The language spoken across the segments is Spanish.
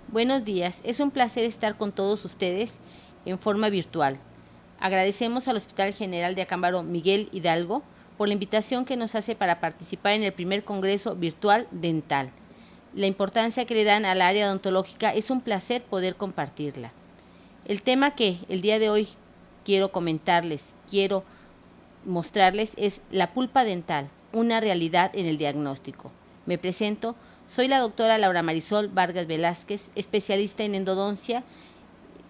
Buenos días, es un placer estar con todos ustedes en forma virtual. Agradecemos al Hospital General de Acámbaro Miguel Hidalgo por la invitación que nos hace para participar en el primer Congreso Virtual Dental. La importancia que le dan al área odontológica es un placer poder compartirla. El tema que el día de hoy quiero comentarles, quiero mostrarles es la pulpa dental, una realidad en el diagnóstico. Me presento, soy la doctora Laura Marisol Vargas Velázquez, especialista en endodoncia,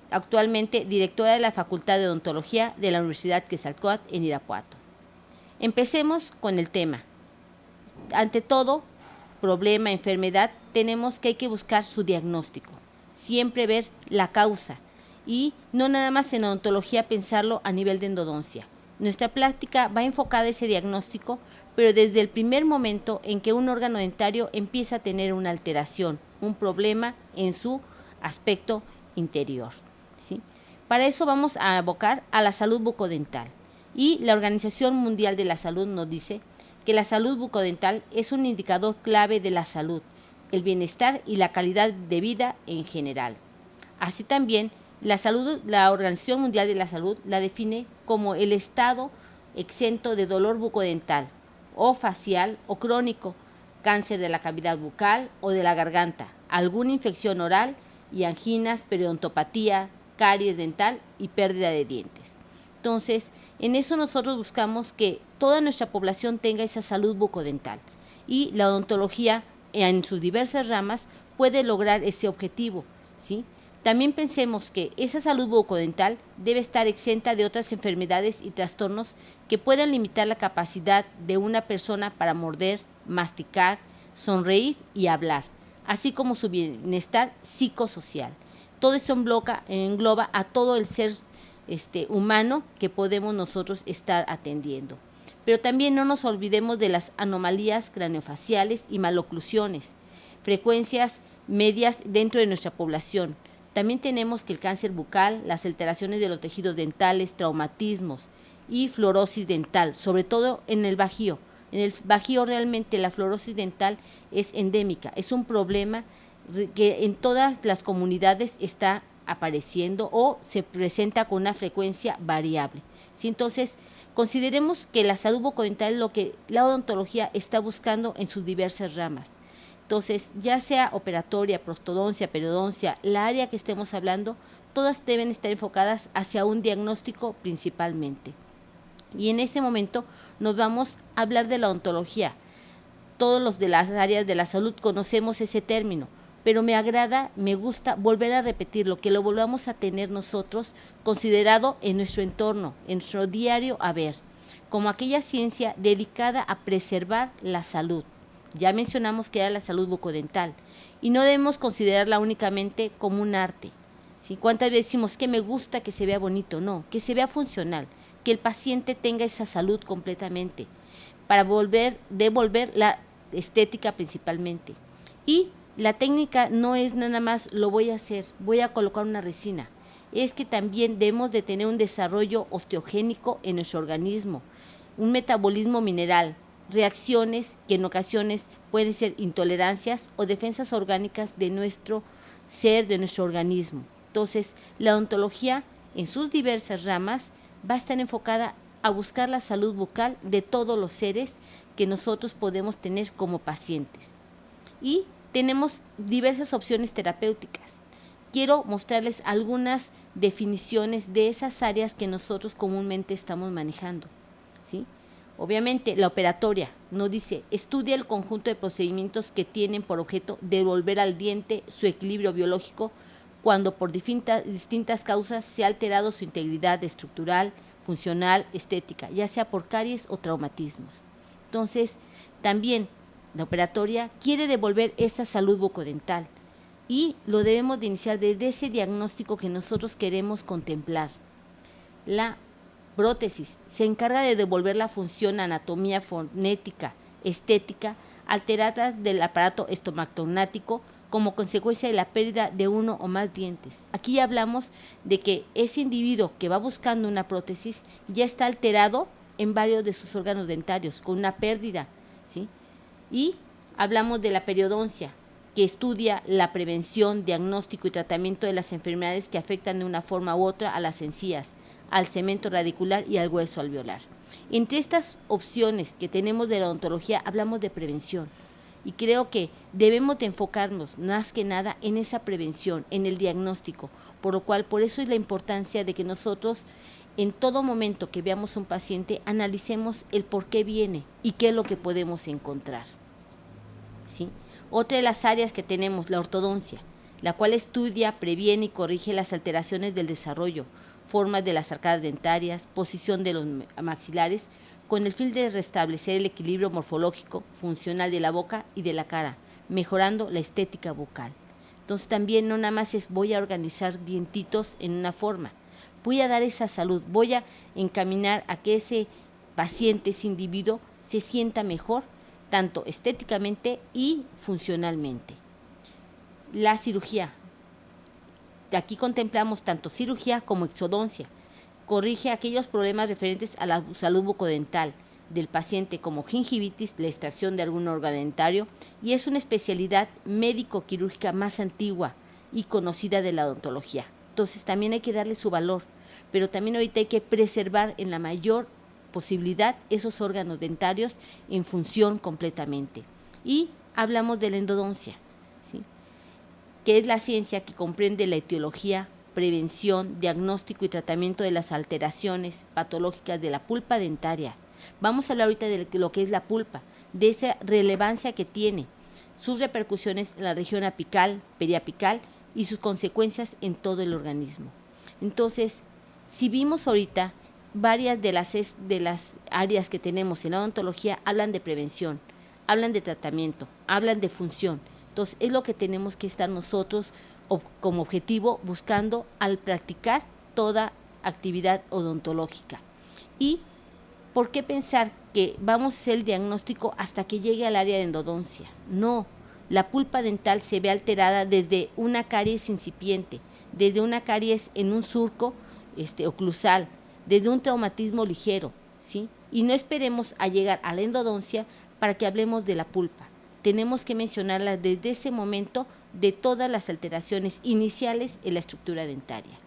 actualmente directora de la Facultad de Odontología de la Universidad Quetzalcóatl en Irapuato. Empecemos con el tema. Ante todo problema, enfermedad, tenemos que hay que buscar su diagnóstico, siempre ver la causa y no nada más en odontología pensarlo a nivel de endodoncia. Nuestra práctica va enfocada a ese diagnóstico, pero desde el primer momento en que un órgano dentario empieza a tener una alteración, un problema en su aspecto interior, ¿sí? Para eso vamos a abocar a la salud bucodental. Y la Organización Mundial de la Salud nos dice que la salud bucodental es un indicador clave de la salud, el bienestar y la calidad de vida en general. Así también, la Organización Mundial de la Salud la define como el estado exento de dolor bucodental o facial o crónico, cáncer de la cavidad bucal o de la garganta, alguna infección oral y anginas, periodontopatía, caries dental y pérdida de dientes. Entonces, en eso nosotros buscamos que toda nuestra población tenga esa salud bucodental y la odontología en sus diversas ramas puede lograr ese objetivo, ¿sí? También pensemos que esa salud bucodental debe estar exenta de otras enfermedades y trastornos que puedan limitar la capacidad de una persona para morder, masticar, sonreír y hablar, así como su bienestar psicosocial. Todo eso engloba a todo el ser humano que podemos nosotros estar atendiendo. Pero también no nos olvidemos de las anomalías craneofaciales y maloclusiones, frecuencias medias dentro de nuestra población. También tenemos que el cáncer bucal, las alteraciones de los tejidos dentales, traumatismos y fluorosis dental, sobre todo en el Bajío. En el Bajío realmente la fluorosis dental es endémica, es un problema que en todas las comunidades está apareciendo o se presenta con una frecuencia variable, ¿sí? Entonces, consideremos que la salud bucodental es lo que la odontología está buscando en sus diversas ramas. Entonces, ya sea operatoria, prostodoncia, periodoncia, la área que estemos hablando, todas deben estar enfocadas hacia un diagnóstico principalmente. Y en este momento nos vamos a hablar de la odontología. Todos los de las áreas de la salud conocemos ese término, pero me gusta volver a repetirlo, que lo volvamos a tener nosotros considerado en nuestro entorno, en nuestro diario haber, como aquella ciencia dedicada a preservar la salud. Ya mencionamos que era la salud bucodental y no debemos considerarla únicamente como un arte. ¿Sí? ¿Cuántas veces decimos que me gusta que se vea bonito? No, que se vea funcional, que el paciente tenga esa salud completamente para devolver la estética principalmente. Y la técnica no es nada más lo voy a hacer, voy a colocar una resina. Es que también debemos de tener un desarrollo osteogénico en nuestro organismo, un metabolismo mineral, reacciones que en ocasiones pueden ser intolerancias o defensas orgánicas de nuestro ser, de nuestro organismo. Entonces, la odontología en sus diversas ramas va a estar enfocada a buscar la salud bucal de todos los seres que nosotros podemos tener como pacientes. Y tenemos diversas opciones terapéuticas. Quiero mostrarles algunas definiciones de esas áreas que nosotros comúnmente estamos manejando, ¿sí? Obviamente, la operatoria nos dice, estudia el conjunto de procedimientos que tienen por objeto devolver al diente su equilibrio biológico cuando por distintas causas se ha alterado su integridad estructural, funcional, estética, ya sea por caries o traumatismos. Entonces, también la operatoria quiere devolver esta salud bucodental y lo debemos de iniciar desde ese diagnóstico que nosotros queremos contemplar. La prótesis se encarga de devolver la función, anatomía, fonética, estética, alteradas del aparato estomacognático como consecuencia de la pérdida de uno o más dientes. Aquí ya hablamos de que ese individuo que va buscando una prótesis ya está alterado en varios de sus órganos dentarios, con una pérdida, ¿sí? Y hablamos de la periodoncia. que estudia la prevención, diagnóstico y tratamiento de las enfermedades que afectan de una forma u otra a las encías, al cemento radicular y al hueso alveolar. Entre estas opciones que tenemos de la odontología hablamos de prevención y creo que debemos de enfocarnos más que nada en esa prevención, en el diagnóstico, por eso es la importancia de que nosotros en todo momento que veamos un paciente analicemos el por qué viene y qué es lo que podemos encontrar, ¿sí? Otra de las áreas que tenemos, la ortodoncia, la cual estudia, previene y corrige las alteraciones del desarrollo, formas de las arcadas dentarias, posición de los maxilares, con el fin de restablecer el equilibrio morfológico, funcional de la boca y de la cara, mejorando la estética bucal. Entonces también no nada más es voy a organizar dientitos en una forma, voy a dar esa salud, voy a encaminar a que ese paciente, ese individuo, se sienta mejor, tanto estéticamente y funcionalmente. La cirugía. Aquí contemplamos tanto cirugía como exodoncia. Corrige aquellos problemas referentes a la salud bucodental del paciente como gingivitis, la extracción de algún órgano dentario, y es una especialidad médico-quirúrgica más antigua y conocida de la odontología. Entonces también hay que darle su valor, pero también ahorita hay que preservar en la mayor posibilidad esos órganos dentarios en función completamente. Y hablamos de la endodoncia, ¿sí?, que es la ciencia que comprende la etiología, prevención, diagnóstico y tratamiento de las alteraciones patológicas de la pulpa dentaria. Vamos a hablar ahorita de lo que es la pulpa, de esa relevancia que tiene, sus repercusiones en la región apical, periapical y sus consecuencias en todo el organismo. Entonces, si vimos ahorita, varias de las áreas que tenemos en la odontología hablan de prevención, hablan de tratamiento, hablan de función. Entonces, es lo que tenemos que estar nosotros como objetivo buscando al practicar toda actividad odontológica. ¿Y por qué pensar que vamos a hacer el diagnóstico hasta que llegue al área de endodoncia? No, la pulpa dental se ve alterada desde una caries incipiente, desde una caries en un surco oclusal, desde un traumatismo ligero, ¿sí? Y no esperemos a llegar a la endodoncia para que hablemos de la pulpa. Tenemos que mencionarla desde ese momento de todas las alteraciones iniciales en la estructura dentaria.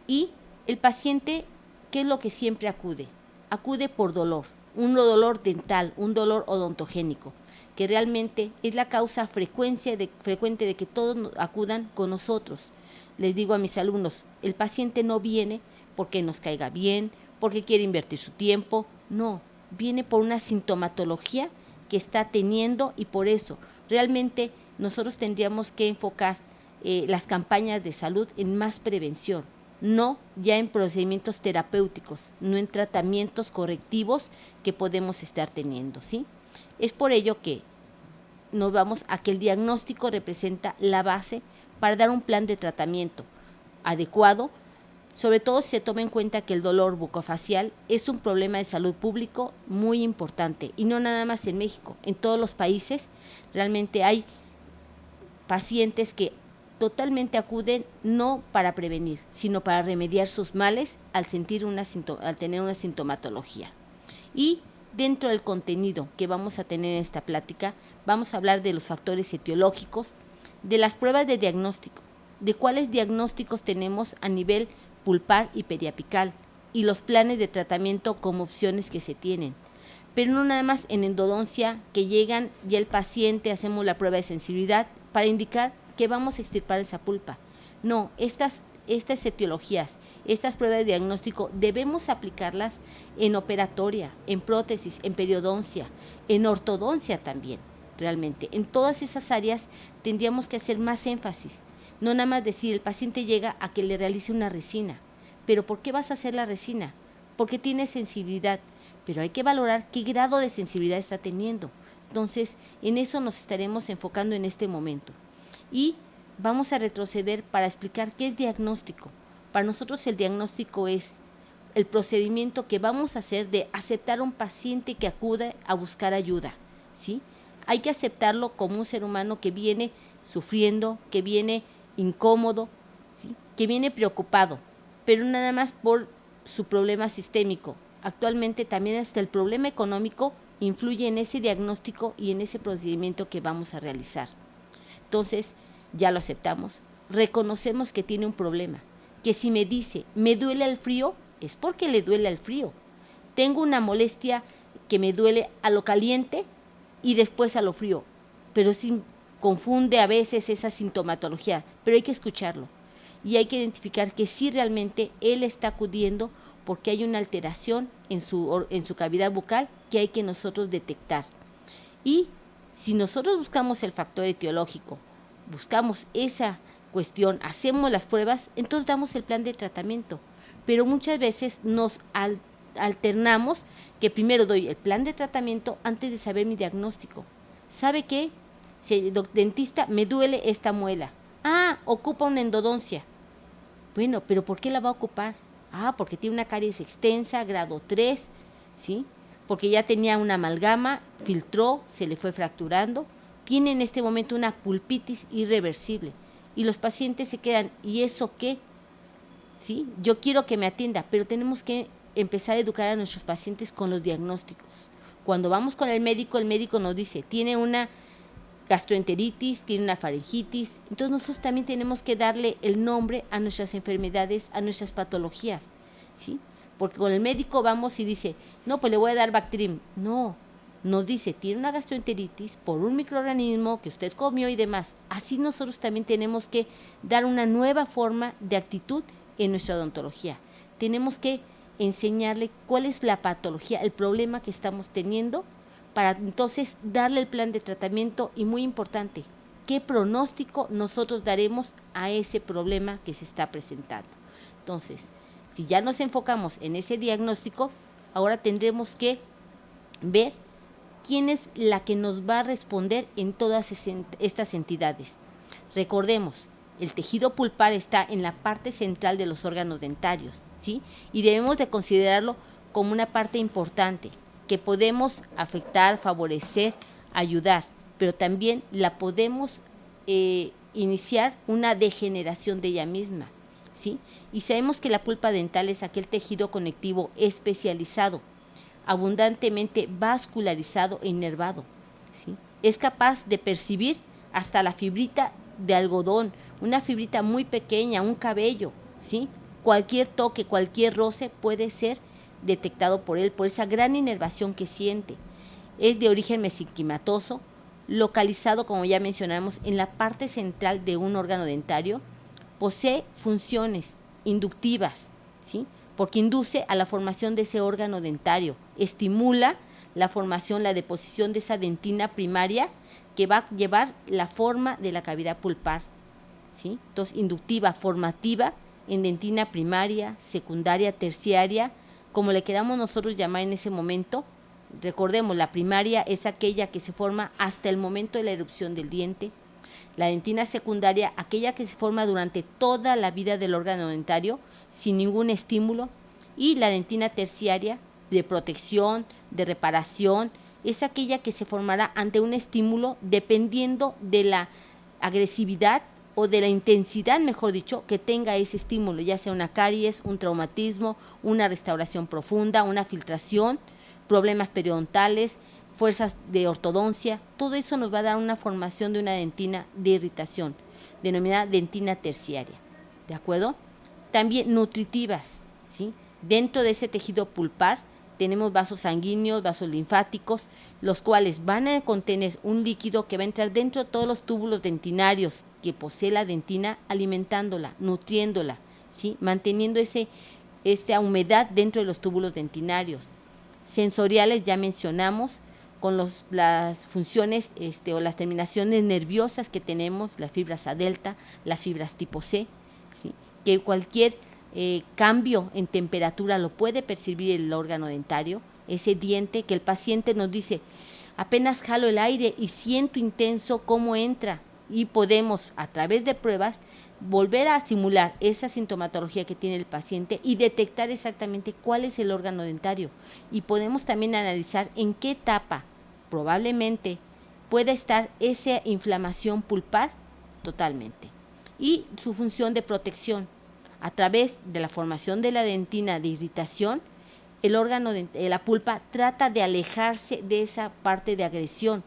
Y el paciente, ¿qué es lo que siempre acude? Acude por dolor, un dolor dental, un dolor odontogénico, que realmente es la causa frecuente de que todos acudan con nosotros. Les digo a mis alumnos, el paciente no viene porque nos caiga bien, porque quiere invertir su tiempo, no, viene por una sintomatología que está teniendo y por eso realmente nosotros tendríamos que enfocar las campañas de salud en más prevención, no ya en procedimientos terapéuticos, no en tratamientos correctivos que podemos estar teniendo, ¿sí? Es por ello que nos vamos a que el diagnóstico representa la base para dar un plan de tratamiento adecuado, sobre todo si se toma en cuenta que el dolor bucofacial es un problema de salud público muy importante y no nada más en México, en todos los países realmente hay pacientes que totalmente acuden no para prevenir, sino para remediar sus males al tener una sintomatología. Y dentro del contenido que vamos a tener en esta plática, vamos a hablar de los factores etiológicos, de las pruebas de diagnóstico, de cuáles diagnósticos tenemos a nivel pulpar y periapical y los planes de tratamiento como opciones que se tienen. Pero no nada más en endodoncia que llegan ya el paciente, hacemos la prueba de sensibilidad para indicar que vamos a extirpar esa pulpa. No, estas etiologías, estas pruebas de diagnóstico debemos aplicarlas en operatoria, en prótesis, en periodoncia, en ortodoncia también, realmente. En todas esas áreas tendríamos que hacer más énfasis. No nada más decir, el paciente llega a que le realice una resina. ¿Pero por qué vas a hacer la resina? Porque tiene sensibilidad, pero hay que valorar qué grado de sensibilidad está teniendo. Entonces, en eso nos estaremos enfocando en este momento. Y vamos a retroceder para explicar qué es diagnóstico. Para nosotros el diagnóstico es el procedimiento que vamos a hacer de aceptar a un paciente que acude a buscar ayuda, ¿sí? Hay que aceptarlo como un ser humano que viene sufriendo, que viene incómodo, ¿sí?, que viene preocupado, pero nada más por su problema sistémico. Actualmente también hasta el problema económico influye en ese diagnóstico y en ese procedimiento que vamos a realizar. Entonces, ya lo aceptamos, reconocemos que tiene un problema, que si me dice, me duele el frío, es porque le duele el frío. Tengo una molestia que me duele a lo caliente y después a lo frío, pero sí confunde a veces esa sintomatología, pero hay que escucharlo y hay que identificar que sí realmente él está acudiendo porque hay una alteración en su cavidad bucal que hay que nosotros detectar. Y si nosotros buscamos el factor etiológico, buscamos esa cuestión, hacemos las pruebas, entonces damos el plan de tratamiento. Pero muchas veces nos alternamos que primero doy el plan de tratamiento antes de saber mi diagnóstico. ¿Sabe qué? Si el dentista, me duele esta muela. Ah, ocupa una endodoncia. Bueno, pero ¿por qué la va a ocupar? Ah, porque tiene una caries extensa, grado 3, ¿sí? Porque ya tenía una amalgama, filtró, se le fue fracturando. Tiene en este momento una pulpitis irreversible. Y los pacientes se quedan, ¿y eso qué? ¿Sí? Yo quiero que me atienda, pero tenemos que empezar a educar a nuestros pacientes con los diagnósticos. Cuando vamos con el médico nos dice, tiene una gastroenteritis, tiene una faringitis. Entonces nosotros también tenemos que darle el nombre a nuestras enfermedades, a nuestras patologías, ¿sí? Porque con el médico vamos y dice, no, pues le voy a dar Bactrim. No, nos dice, tiene una gastroenteritis por un microorganismo que usted comió y demás. Así nosotros también tenemos que dar una nueva forma de actitud en nuestra odontología. Tenemos que enseñarle cuál es la patología, el problema que estamos teniendo, para entonces darle el plan de tratamiento y, muy importante, qué pronóstico nosotros daremos a ese problema que se está presentando. Entonces, si ya nos enfocamos en ese diagnóstico, ahora tendremos que ver quién es la que nos va a responder en todas estas entidades. Recordemos, el tejido pulpar está en la parte central de los órganos dentarios, ¿sí? Y debemos de considerarlo como una parte importante, que podemos afectar, favorecer, ayudar, pero también la podemos iniciar una degeneración de ella misma, ¿sí? Y sabemos que la pulpa dental es aquel tejido conectivo especializado, abundantemente vascularizado e innervado, ¿sí? Es capaz de percibir hasta la fibrita de algodón, una fibrita muy pequeña, un cabello, ¿sí? Cualquier toque, cualquier roce puede ser detectado por él, por esa gran inervación que siente. Es de origen mesenquimatoso, localizado, como ya mencionamos, en la parte central de un órgano dentario. Posee funciones inductivas, ¿sí? Porque induce a la formación de ese órgano dentario, estimula la formación, la deposición de esa dentina primaria que va a llevar la forma de la cavidad pulpar, ¿sí? Entonces, inductiva, formativa en dentina primaria, secundaria, terciaria, como le queramos nosotros llamar en ese momento. Recordemos, la primaria es aquella que se forma hasta el momento de la erupción del diente. La dentina secundaria, aquella que se forma durante toda la vida del órgano dentario, sin ningún estímulo. Y la dentina terciaria, de protección, de reparación, es aquella que se formará ante un estímulo dependiendo de la agresividad o de la intensidad, mejor dicho, que tenga ese estímulo, ya sea una caries, un traumatismo, una restauración profunda, una filtración, problemas periodontales, fuerzas de ortodoncia. Todo eso nos va a dar una formación de una dentina de irritación, denominada dentina terciaria, ¿de acuerdo? También nutritivas, ¿sí? Dentro de ese tejido pulpar tenemos vasos sanguíneos, vasos linfáticos, los cuales van a contener un líquido que va a entrar dentro de todos los túbulos dentinarios que posee la dentina, alimentándola, nutriéndola, ¿sí? Manteniendo esa humedad dentro de los túbulos dentinarios. Sensoriales, ya mencionamos, con las funciones o las terminaciones nerviosas que tenemos, las fibras A delta, las fibras tipo C, ¿sí? Que cualquier cambio en temperatura lo puede percibir el órgano dentario, ese diente que el paciente nos dice, apenas jalo el aire y siento intenso cómo entra, y podemos a través de pruebas volver a simular esa sintomatología que tiene el paciente y detectar exactamente cuál es el órgano dentario, y podemos también analizar en qué etapa probablemente pueda estar esa inflamación pulpar totalmente, y su función de protección a través de la formación de la dentina de irritación. el órgano de la pulpa trata de alejarse de esa parte de agresión,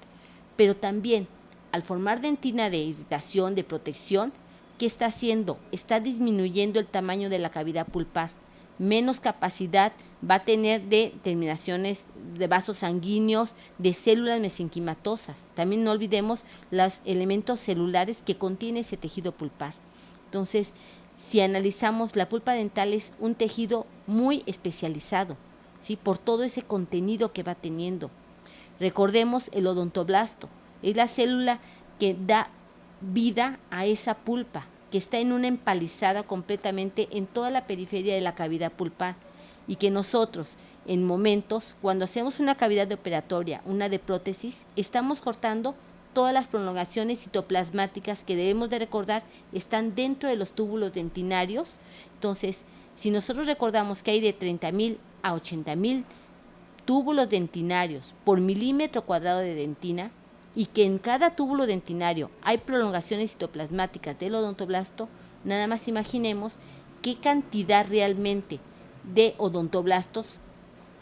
pero también al formar dentina de irritación, de protección, ¿qué está haciendo? Está disminuyendo el tamaño de la cavidad pulpar. Menos capacidad va a tener de terminaciones de vasos sanguíneos, de células mesenquimatosas. También no olvidemos los elementos celulares que contiene ese tejido pulpar. Entonces, si analizamos, la pulpa dental es un tejido muy especializado, ¿sí? Por todo ese contenido que va teniendo. Recordemos el odontoblasto, es la célula que da vida a esa pulpa, que está en una empalizada completamente en toda la periferia de la cavidad pulpar, y que nosotros, en momentos, cuando hacemos una cavidad operatoria, una de prótesis, estamos cortando todas las prolongaciones citoplasmáticas que debemos de recordar están dentro de los túbulos dentinarios. Entonces, si nosotros recordamos que hay de 30,000 a 80,000 túbulos dentinarios por milímetro cuadrado de dentina, y que en cada túbulo dentinario hay prolongaciones citoplasmáticas del odontoblasto, nada más imaginemos qué cantidad realmente de odontoblastos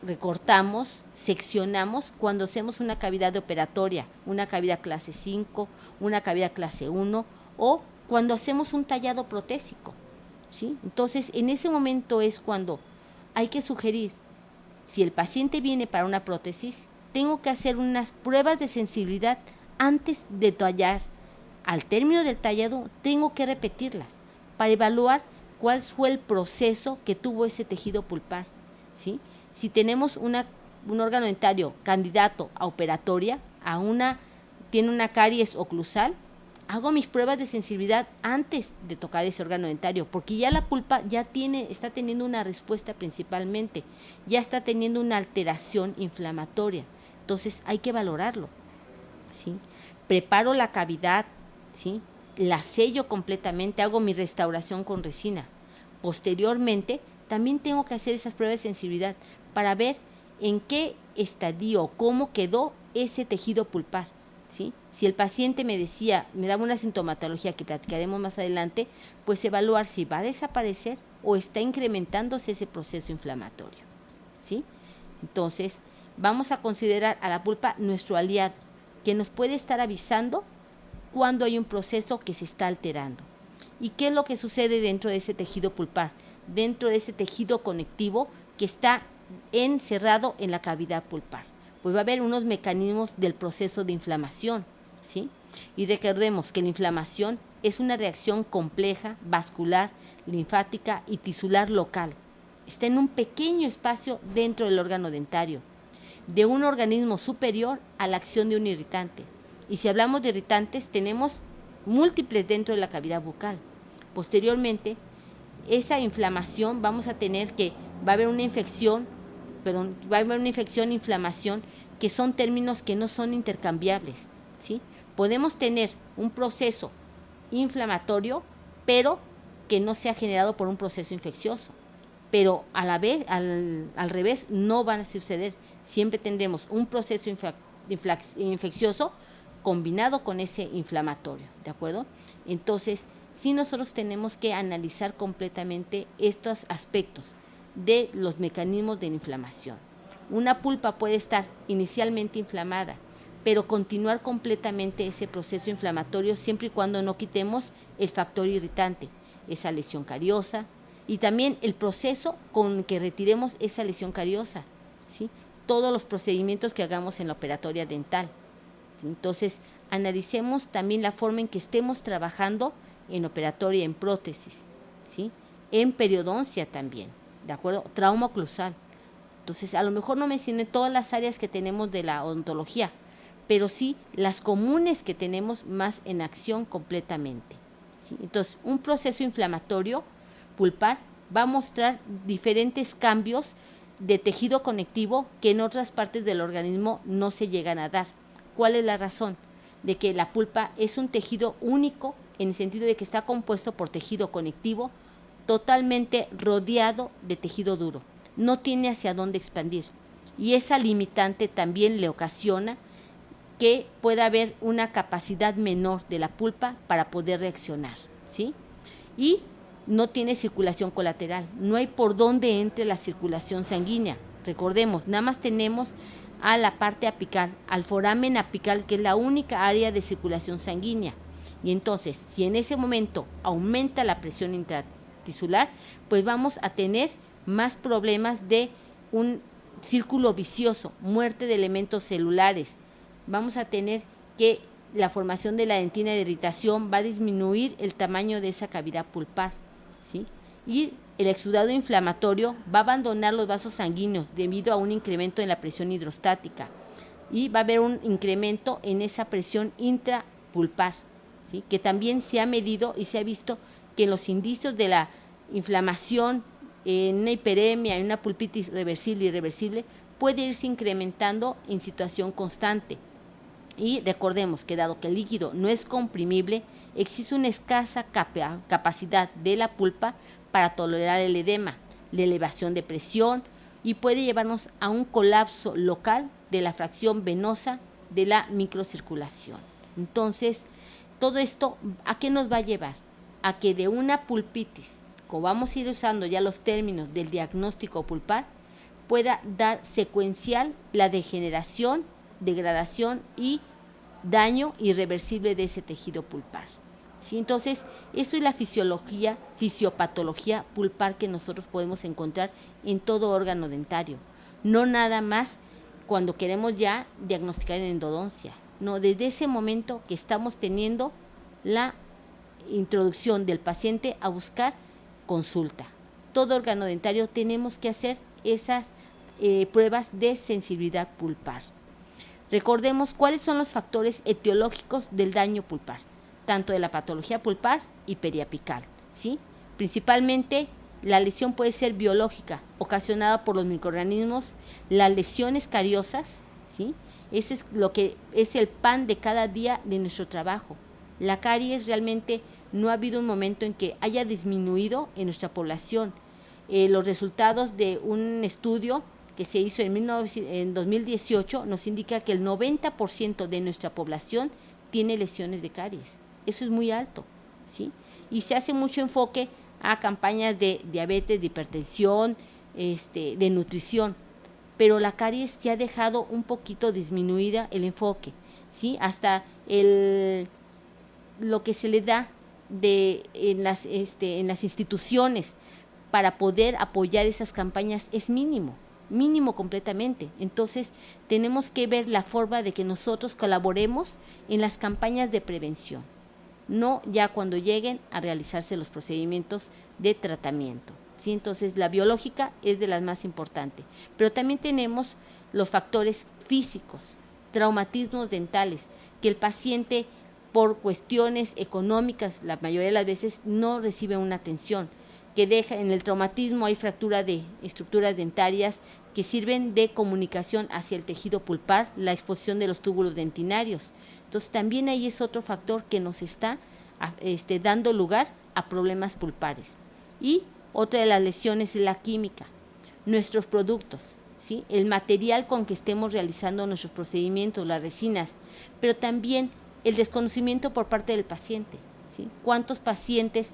recortamos, seccionamos cuando hacemos una cavidad operatoria, una cavidad clase 5, una cavidad clase 1, o cuando hacemos un tallado protésico, ¿sí? Entonces, en ese momento es cuando hay que sugerir, si el paciente viene para una prótesis, tengo que hacer unas pruebas de sensibilidad antes de tallar. Al término del tallado, tengo que repetirlas para evaluar cuál fue el proceso que tuvo ese tejido pulpar, ¿sí? Si tenemos un órgano dentario candidato a operatoria, tiene una caries oclusal, hago mis pruebas de sensibilidad antes de tocar ese órgano dentario, porque ya la pulpa está teniendo una respuesta principalmente, ya está teniendo una alteración inflamatoria. Entonces hay que valorarlo, ¿sí? Preparo la cavidad, ¿sí? La sello completamente, hago mi restauración con resina. Posteriormente, también tengo que hacer esas pruebas de sensibilidad para ver en qué estadio, cómo quedó ese tejido pulpar, ¿sí? Si el paciente me daba una sintomatología que platicaremos más adelante, pues evaluar si va a desaparecer o está incrementándose ese proceso inflamatorio, ¿sí? Entonces, vamos a considerar a la pulpa nuestro aliado, que nos puede estar avisando cuando hay un proceso que se está alterando. ¿Y qué es lo que sucede dentro de ese tejido pulpar? Dentro de ese tejido conectivo que está encerrado en la cavidad pulpar. Pues va a haber unos mecanismos del proceso de inflamación, ¿sí? Y recordemos que la inflamación es una reacción compleja, vascular, linfática y tisular local. Está en un pequeño espacio dentro del órgano dentario, de un organismo superior a la acción de un irritante. Y si hablamos de irritantes, tenemos múltiples dentro de la cavidad bucal. Posteriormente, esa inflamación vamos a tener que va a haber una infección, inflamación, que son términos que no son intercambiables, ¿sí? Podemos tener un proceso inflamatorio, pero que no sea generado por un proceso infeccioso. Pero a la vez, al revés, no van a suceder. Siempre tendremos un proceso infeccioso combinado con ese inflamatorio, ¿de acuerdo? Entonces, sí, nosotros tenemos que analizar completamente estos aspectos de los mecanismos de inflamación. Una pulpa puede estar inicialmente inflamada, pero continuar completamente ese proceso inflamatorio siempre y cuando no quitemos el factor irritante, esa lesión cariosa, y también el proceso con que retiremos esa lesión cariosa, ¿sí? Todos los procedimientos que hagamos en la operatoria dental, ¿sí? Entonces, analicemos también la forma en que estemos trabajando en operatoria, en prótesis, ¿sí? En periodoncia también, ¿de acuerdo? Trauma oclusal. Entonces, a lo mejor no mencioné todas las áreas que tenemos de la odontología, pero sí las comunes que tenemos más en acción completamente, ¿sí? Entonces, un proceso inflamatorio pulpar va a mostrar diferentes cambios de tejido conectivo que en otras partes del organismo no se llegan a dar. ¿Cuál es la razón? De que la pulpa es un tejido único en el sentido de que está compuesto por tejido conectivo totalmente rodeado de tejido duro. No tiene hacia dónde expandir. Y esa limitante también le ocasiona que pueda haber una capacidad menor de la pulpa para poder reaccionar, ¿sí? Y no tiene circulación colateral, no hay por dónde entre la circulación sanguínea. Recordemos, nada más tenemos a la parte apical, al foramen apical, que es la única área de circulación sanguínea. Y entonces, si en ese momento aumenta la presión intratisular, pues vamos a tener más problemas de un círculo vicioso, muerte de elementos celulares. Vamos a tener que la formación de la dentina de irritación va a disminuir el tamaño de esa cavidad pulpar, ¿sí? Y el exudado inflamatorio va a abandonar los vasos sanguíneos debido a un incremento en la presión hidrostática y va a haber un incremento en esa presión intrapulpar, ¿sí? Que también se ha medido y se ha visto que en los indicios de la inflamación, en una hiperemia, en una pulpitis reversible y irreversible, puede irse incrementando en situación constante. Y recordemos que dado que el líquido no es comprimible, existe una escasa capacidad de la pulpa para tolerar el edema, la elevación de presión y puede llevarnos a un colapso local de la fracción venosa de la microcirculación. Entonces, todo esto, ¿a qué nos va a llevar? A que de una pulpitis, como vamos a ir usando ya los términos del diagnóstico pulpar, pueda dar secuencial la degeneración, degradación y daño irreversible de ese tejido pulpar. ¿Sí? Entonces, esto es la fisiopatología pulpar que nosotros podemos encontrar en todo órgano dentario. No nada más cuando queremos ya diagnosticar en endodoncia. No, desde ese momento que estamos teniendo la introducción del paciente a buscar consulta. Todo órgano dentario tenemos que hacer esas pruebas de sensibilidad pulpar. Recordemos cuáles son los factores etiológicos del daño pulpar, tanto de la patología pulpar y periapical, ¿sí? Principalmente la lesión puede ser biológica, ocasionada por los microorganismos, las lesiones cariosas, ¿sí? Ese es lo que es el pan de cada día de nuestro trabajo. La caries realmente no ha habido un momento en que haya disminuido en nuestra población. Los resultados de un estudio que se hizo en 2018 nos indica que el 90% de nuestra población tiene lesiones de caries. Eso es muy alto, ¿sí? Y se hace mucho enfoque a campañas de diabetes, de hipertensión, de nutrición, pero la caries se ha dejado un poquito disminuida el enfoque, ¿sí? Hasta lo que se le da en las instituciones para poder apoyar esas campañas es mínimo completamente. Entonces, tenemos que ver la forma de que nosotros colaboremos en las campañas de prevención, no ya cuando lleguen a realizarse los procedimientos de tratamiento, ¿sí? Entonces, la biológica es de las más importantes, pero también tenemos los factores físicos, traumatismos dentales, que el paciente por cuestiones económicas, la mayoría de las veces no recibe una atención, que deja en el traumatismo hay fractura de estructuras dentarias que sirven de comunicación hacia el tejido pulpar, la exposición de los túbulos dentinarios. Entonces también ahí es otro factor que nos está dando lugar a problemas pulpares. Y otra de las lesiones es la química, nuestros productos, ¿sí? El material con que estemos realizando nuestros procedimientos, las resinas, pero también el desconocimiento por parte del paciente, ¿sí? ¿Cuántos pacientes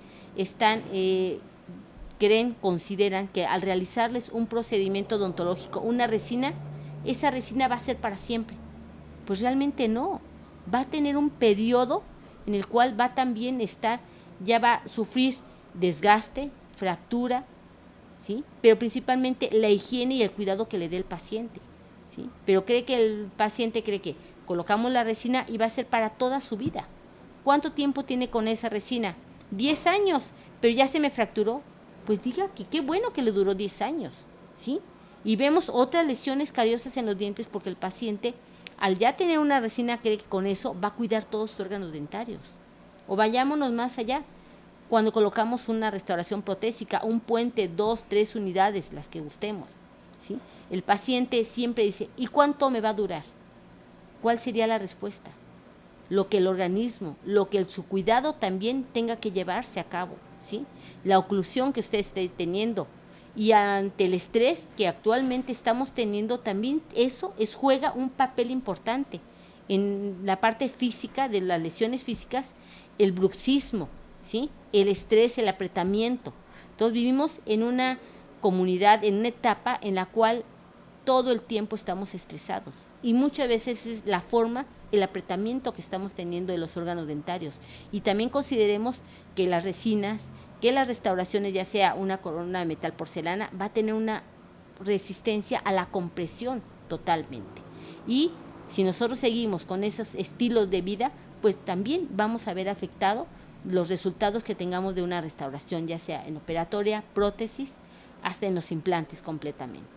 consideran que al realizarles un procedimiento odontológico, una resina, esa resina va a ser para siempre? Pues realmente no, va a tener un periodo en el cual va también ya va a sufrir desgaste, fractura, ¿sí? Pero principalmente la higiene y el cuidado que le dé el paciente, ¿sí? Pero el paciente cree que colocamos la resina y va a ser para toda su vida. ¿Cuánto tiempo tiene con esa resina? 10 años, pero ya se me fracturó. Pues diga que qué bueno que le duró 10 años, ¿sí? Y vemos otras lesiones cariosas en los dientes porque el paciente, al ya tener una resina, cree que con eso va a cuidar todos sus órganos dentarios. O vayámonos más allá, cuando colocamos una restauración protésica, un puente, 2, 3 unidades, las que gustemos, ¿sí? El paciente siempre dice, ¿y cuánto me va a durar? ¿Cuál sería la respuesta? Lo que el organismo, su cuidado también tenga que llevarse a cabo, ¿sí? La oclusión que usted esté teniendo y ante el estrés que actualmente estamos teniendo, también eso juega un papel importante en la parte física de las lesiones físicas, el bruxismo, ¿sí? El estrés, el apretamiento. Entonces vivimos en una comunidad, en una etapa en la cual todo el tiempo estamos estresados y muchas veces es la forma, el apretamiento que estamos teniendo de los órganos dentarios. Y también consideremos que las resinas, que las restauraciones, ya sea una corona de metal porcelana, va a tener una resistencia a la compresión totalmente. Y si nosotros seguimos con esos estilos de vida, pues también vamos a ver afectado los resultados que tengamos de una restauración, ya sea en operatoria, prótesis, hasta en los implantes completamente.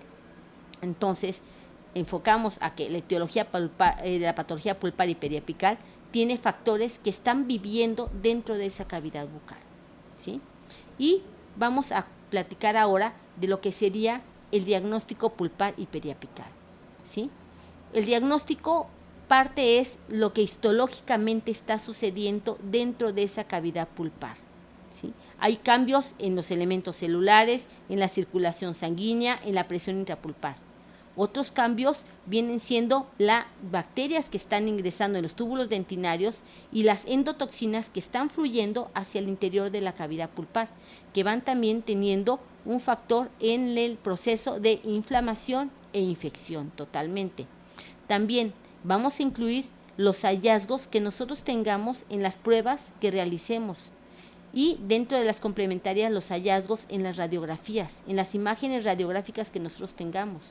Entonces, enfocamos a que la etiología de la patología pulpar y periapical tiene factores que están viviendo dentro de esa cavidad bucal, ¿sí? Y vamos a platicar ahora de lo que sería el diagnóstico pulpar y periapical, ¿sí? El diagnóstico parte es lo que histológicamente está sucediendo dentro de esa cavidad pulpar, ¿sí? Hay cambios en los elementos celulares, en la circulación sanguínea, en la presión intrapulpar. Otros cambios vienen siendo las bacterias que están ingresando en los túbulos dentinarios y las endotoxinas que están fluyendo hacia el interior de la cavidad pulpar, que van también teniendo un factor en el proceso de inflamación e infección totalmente. También vamos a incluir los hallazgos que nosotros tengamos en las pruebas que realicemos y dentro de las complementarias los hallazgos en las radiografías, en las imágenes radiográficas que nosotros tengamos.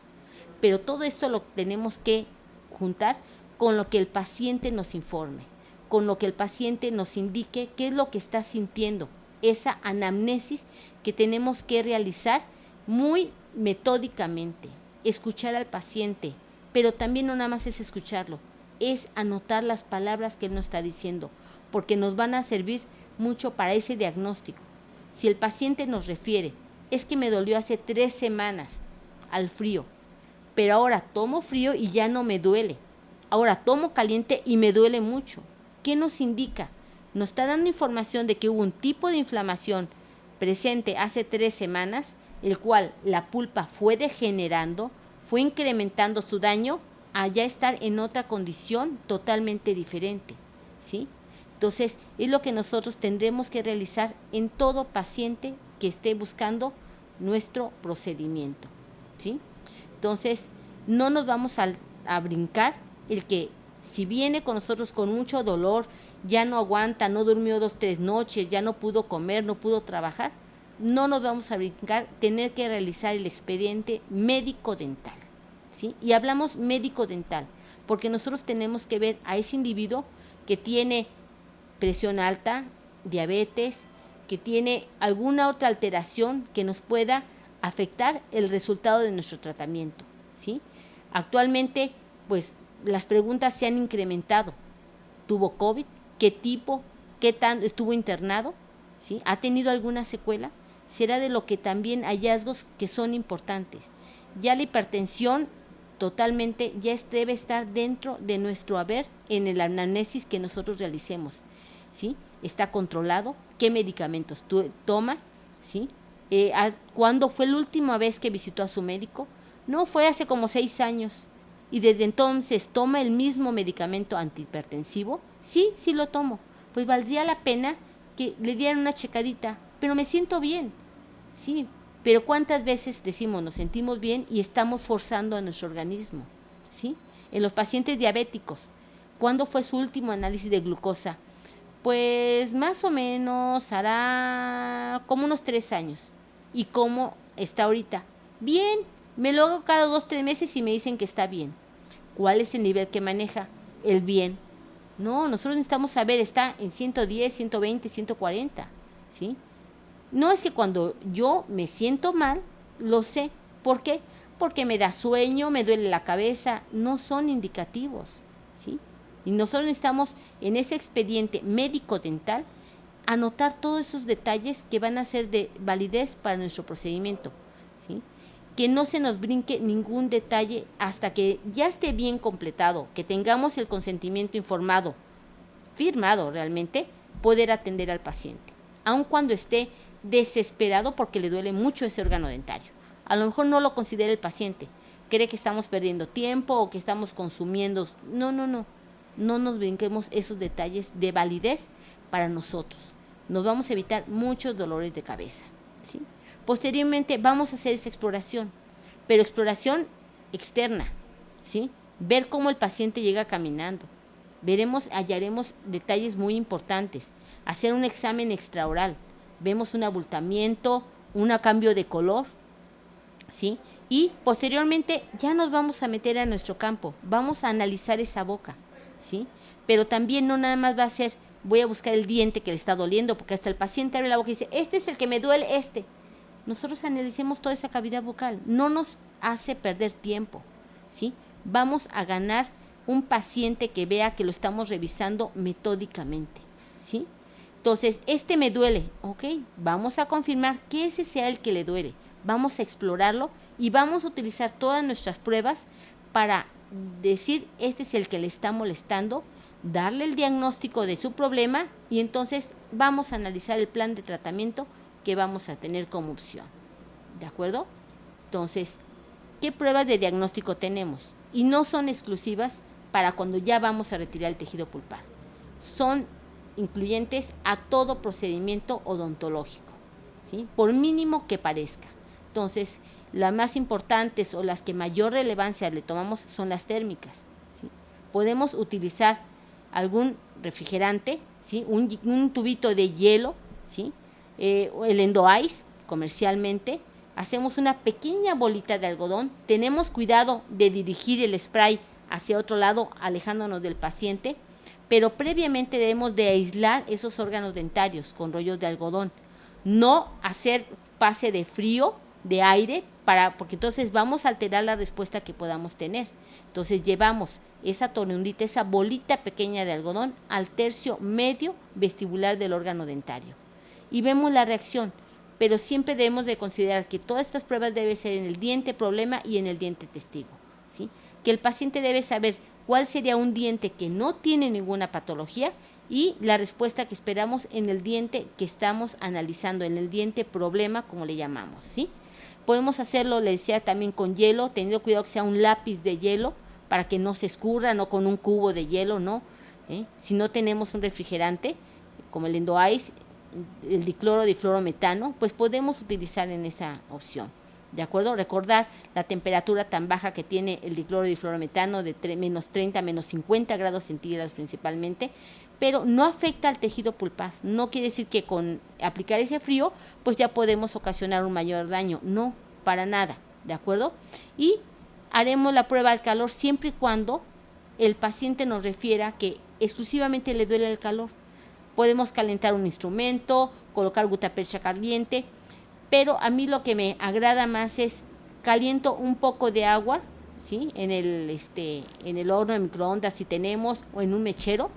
Pero todo esto lo tenemos que juntar con lo que el paciente nos informe, con lo que el paciente nos indique qué es lo que está sintiendo, esa anamnesis que tenemos que realizar muy metódicamente, escuchar al paciente, pero también no nada más es escucharlo, es anotar las palabras que él nos está diciendo, porque nos van a servir mucho para ese diagnóstico. Si el paciente nos refiere, es que me dolió hace 3 semanas al frío, pero ahora tomo frío y ya no me duele. Ahora tomo caliente y me duele mucho. ¿Qué nos indica? Nos está dando información de que hubo un tipo de inflamación presente hace 3 semanas, el cual la pulpa fue degenerando, fue incrementando su daño a ya estar en otra condición totalmente diferente, ¿sí? Entonces, es lo que nosotros tendremos que realizar en todo paciente que esté buscando nuestro procedimiento, ¿sí? Entonces, no nos vamos a brincar el que si viene con nosotros con mucho dolor, ya no aguanta, no durmió 2, 3 noches, ya no pudo comer, no pudo trabajar, no nos vamos a brincar tener que realizar el expediente médico-dental, ¿sí? Y hablamos médico-dental, porque nosotros tenemos que ver a ese individuo que tiene presión alta, diabetes, que tiene alguna otra alteración que nos pueda afectar el resultado de nuestro tratamiento, ¿sí? Actualmente, pues, las preguntas se han incrementado. ¿Tuvo COVID? ¿Qué tipo? ¿Qué tan estuvo internado? ¿Sí? ¿Ha tenido alguna secuela? Será de lo que también hallazgos que son importantes. Ya la hipertensión totalmente ya debe estar dentro de nuestro haber en el anamnesis que nosotros realicemos, ¿sí? Está controlado, qué medicamentos toma, ¿sí? ¿Cuándo fue la última vez que visitó a su médico? No, fue hace como 6 años. Y desde entonces, ¿toma el mismo medicamento antihipertensivo? Sí, sí lo tomo. Pues valdría la pena que le dieran una checadita, pero me siento bien. Sí, pero ¿cuántas veces decimos nos sentimos bien y estamos forzando a nuestro organismo? ¿Sí? En los pacientes diabéticos, ¿cuándo fue su último análisis de glucosa? Pues más o menos hará como unos 3 años. ¿Y cómo está ahorita? Bien, me lo hago cada 2, 3 meses y me dicen que está bien. ¿Cuál es el nivel que maneja? El bien. No, nosotros necesitamos saber, está en 110, 120, 140, ¿sí? No es que cuando yo me siento mal, lo sé. ¿Por qué? Porque me da sueño, me duele la cabeza, no son indicativos, ¿sí? Y nosotros necesitamos en ese expediente médico-dental anotar todos esos detalles que van a ser de validez para nuestro procedimiento, ¿sí? Que no se nos brinque ningún detalle hasta que ya esté bien completado, que tengamos el consentimiento informado, firmado realmente, poder atender al paciente, aun cuando esté desesperado porque le duele mucho ese órgano dentario. A lo mejor no lo considera el paciente, cree que estamos perdiendo tiempo o que estamos consumiendo. No nos brinquemos esos detalles de validez para nosotros. Nos vamos a evitar muchos dolores de cabeza, ¿sí? Posteriormente vamos a hacer esa exploración, pero exploración externa, ¿sí? Ver cómo el paciente llega caminando. Hallaremos detalles muy importantes. Hacer un examen extraoral. Vemos un abultamiento, un cambio de color, ¿sí? Y posteriormente ya nos vamos a meter a nuestro campo. Vamos a analizar esa boca, ¿sí? Pero también no nada más va a ser, voy a buscar el diente que le está doliendo, porque hasta el paciente abre la boca y dice, este es el que me duele, este. Nosotros analicemos toda esa cavidad bucal. No nos hace perder tiempo, ¿sí? Vamos a ganar un paciente que vea que lo estamos revisando metódicamente, ¿sí? Entonces, este me duele, ok, vamos a confirmar que ese sea el que le duele. Vamos a explorarlo y vamos a utilizar todas nuestras pruebas para decir, este es el que le está molestando, darle el diagnóstico de su problema y entonces vamos a analizar el plan de tratamiento que vamos a tener como opción. ¿De acuerdo? Entonces, ¿qué pruebas de diagnóstico tenemos? Y no son exclusivas para cuando ya vamos a retirar el tejido pulpar. Son incluyentes a todo procedimiento odontológico, ¿sí? Por mínimo que parezca. Entonces, las más importantes o las que mayor relevancia le tomamos son las térmicas, ¿sí? Podemos utilizar algún refrigerante, ¿sí? Un tubito de hielo, ¿sí? El Endo-Ice comercialmente, hacemos una pequeña bolita de algodón, tenemos cuidado de dirigir el spray hacia otro lado, alejándonos del paciente, pero previamente debemos de aislar esos órganos dentarios con rollos de algodón, no hacer pase de frío, de aire, porque entonces vamos a alterar la respuesta que podamos tener. Entonces llevamos esa tonundita, esa bolita pequeña de algodón al tercio medio vestibular del órgano dentario y vemos la reacción, pero siempre debemos de considerar que todas estas pruebas deben ser en el diente problema y en el diente testigo, ¿sí? Que el paciente debe saber cuál sería un diente que no tiene ninguna patología y la respuesta que esperamos en el diente que estamos analizando, en el diente problema, como le llamamos, ¿sí? Podemos hacerlo, le decía, también con hielo, teniendo cuidado que sea un lápiz de hielo para que no se escurra, no con un cubo de hielo, ¿no? Si no tenemos un refrigerante, como el Endo-Ice, el dicloro de fluorometano, pues podemos utilizar en esa opción. ¿De acuerdo? Recordar la temperatura tan baja que tiene el dicloro de fluorometano de menos 30, menos 50 grados centígrados principalmente, pero no afecta al tejido pulpar. No quiere decir que con aplicar ese frío, pues ya podemos ocasionar un mayor daño. No, para nada. ¿De acuerdo? Y haremos la prueba al calor siempre y cuando el paciente nos refiera que exclusivamente le duele el calor. Podemos calentar un instrumento, colocar gutapercha caliente, pero a mí lo que me agrada más es caliento un poco de agua, ¿sí? En el horno de microondas si tenemos, o en un mechero,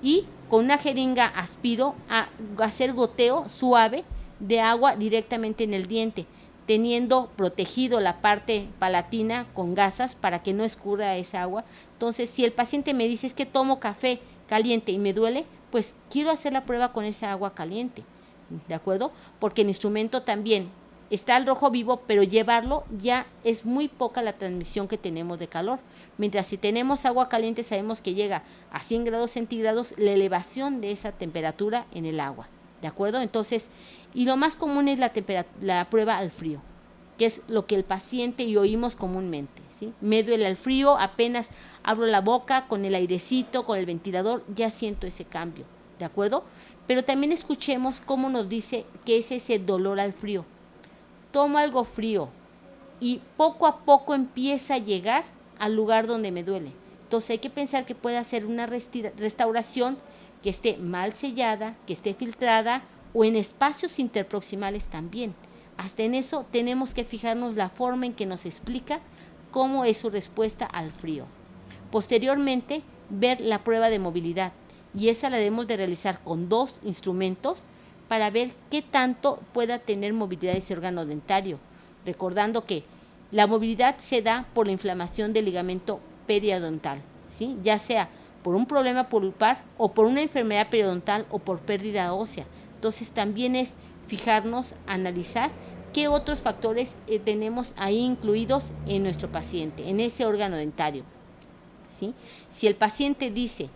y con una jeringa aspiro a hacer goteo suave de agua directamente en el diente, teniendo protegido la parte palatina con gasas para que no escurra esa agua. Entonces, si el paciente me dice es que tomo café caliente y me duele, pues quiero hacer la prueba con esa agua caliente, ¿de acuerdo? Porque el instrumento también está al rojo vivo, pero llevarlo ya es muy poca la transmisión que tenemos de calor. Mientras si tenemos agua caliente sabemos que llega a 100 grados centígrados la elevación de esa temperatura en el agua, ¿de acuerdo? Entonces, y lo más común es la prueba al frío, que es lo que el paciente y oímos comúnmente, ¿sí? Me duele el frío, apenas abro la boca con el airecito, con el ventilador, ya siento ese cambio, ¿de acuerdo? Pero también escuchemos cómo nos dice que es ese dolor al frío. Tomo algo frío y poco a poco empieza a llegar al lugar donde me duele. Entonces hay que pensar que puede hacer una restauración que esté mal sellada, que esté filtrada o en espacios interproximales también. Hasta en eso tenemos que fijarnos la forma en que nos explica cómo es su respuesta al frío. Posteriormente, ver la prueba de movilidad y esa la debemos de realizar con 2 instrumentos para ver qué tanto pueda tener movilidad ese órgano dentario, recordando que la movilidad se da por la inflamación del ligamento periodontal, ¿sí? Ya sea por un problema pulpar o por una enfermedad periodontal o por pérdida ósea. Entonces también es fijarnos, analizar qué otros factores tenemos ahí incluidos en nuestro paciente, en ese órgano dentario, ¿sí? Si el paciente dice,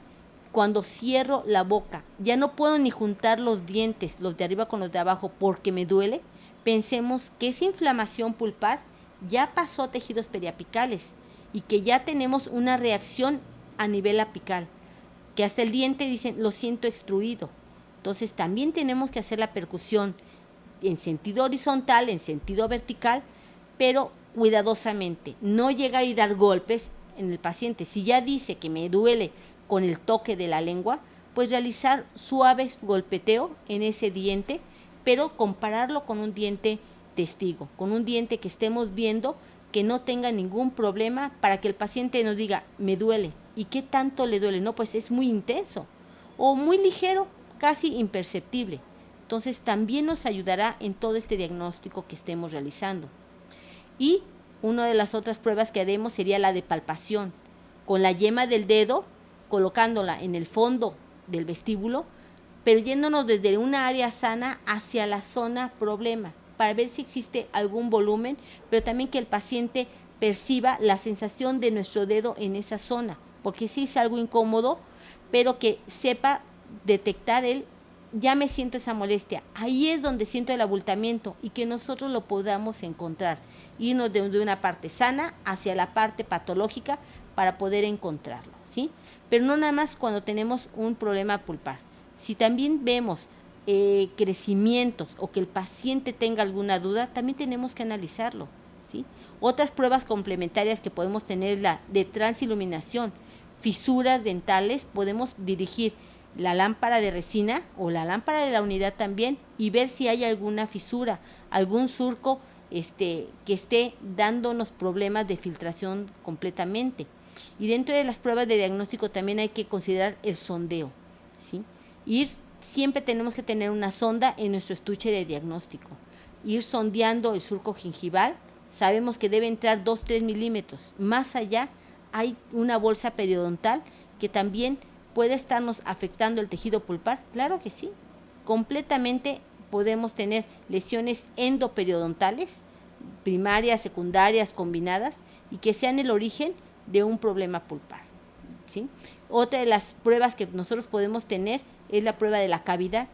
cuando cierro la boca, ya no puedo ni juntar los dientes, los de arriba con los de abajo, porque me duele, pensemos que esa inflamación pulpar ya pasó a tejidos periapicales y que ya tenemos una reacción a nivel apical, que hasta el diente dicen, lo siento extruido. Entonces también tenemos que hacer la percusión en sentido horizontal, en sentido vertical, pero cuidadosamente, no llegar y dar golpes en el paciente. Si ya dice que me duele con el toque de la lengua, pues realizar suaves golpeteo en ese diente, pero compararlo con un diente testigo, con un diente que estemos viendo que no tenga ningún problema, para que el paciente nos diga, me duele. ¿Y qué tanto le duele? No, pues es muy intenso o muy ligero, casi imperceptible. Entonces también nos ayudará en todo este diagnóstico que estemos realizando. Y una de las otras pruebas que haremos sería la de palpación, con la yema del dedo, colocándola en el fondo del vestíbulo, pero yéndonos desde una área sana hacia la zona problema, para ver si existe algún volumen, pero también que el paciente perciba la sensación de nuestro dedo en esa zona, porque sí es algo incómodo, pero que sepa detectar ya me siento esa molestia, ahí es donde siento el abultamiento, y que nosotros lo podamos encontrar, irnos de una parte sana hacia la parte patológica para poder encontrarlo, ¿sí? Pero no nada más cuando tenemos un problema pulpar. Si también vemos crecimientos o que el paciente tenga alguna duda, también tenemos que analizarlo, ¿sí? Otras pruebas complementarias que podemos tener es la de transiluminación, fisuras dentales, podemos dirigir la lámpara de resina o la lámpara de la unidad también y ver si hay alguna fisura, algún surco que esté dándonos problemas de filtración completamente. Y dentro de las pruebas de diagnóstico también hay que considerar el sondeo, ¿sí? Siempre tenemos que tener una sonda en nuestro estuche de diagnóstico. Ir sondeando el surco gingival, sabemos que debe entrar 2-3 milímetros. Más allá hay una bolsa periodontal que también puede estarnos afectando el tejido pulpar. Claro que sí, completamente podemos tener lesiones endoperidontales, primarias, secundarias, combinadas, y que sean el origen de un problema pulpar, ¿sí? Otra de las pruebas que nosotros podemos tener es la prueba de la cavidad.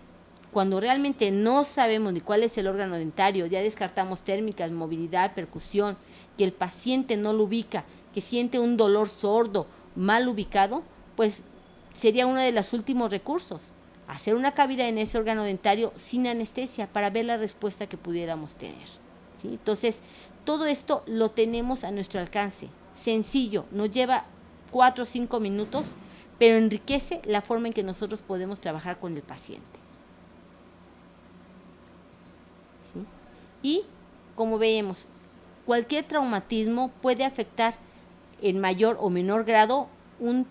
Cuando realmente no sabemos ni cuál es el órgano dentario, ya descartamos térmicas, movilidad, percusión, que el paciente no lo ubica, que siente un dolor sordo, mal ubicado, pues sería uno de los últimos recursos, hacer una cavidad en ese órgano dentario sin anestesia para ver la respuesta que pudiéramos tener, ¿sí? Entonces, todo esto lo tenemos a nuestro alcance, sencillo, nos lleva 4 o 5 minutos, pero enriquece la forma en que nosotros podemos trabajar con el paciente, ¿sí? Y como vemos, cualquier traumatismo puede afectar en mayor o menor grado un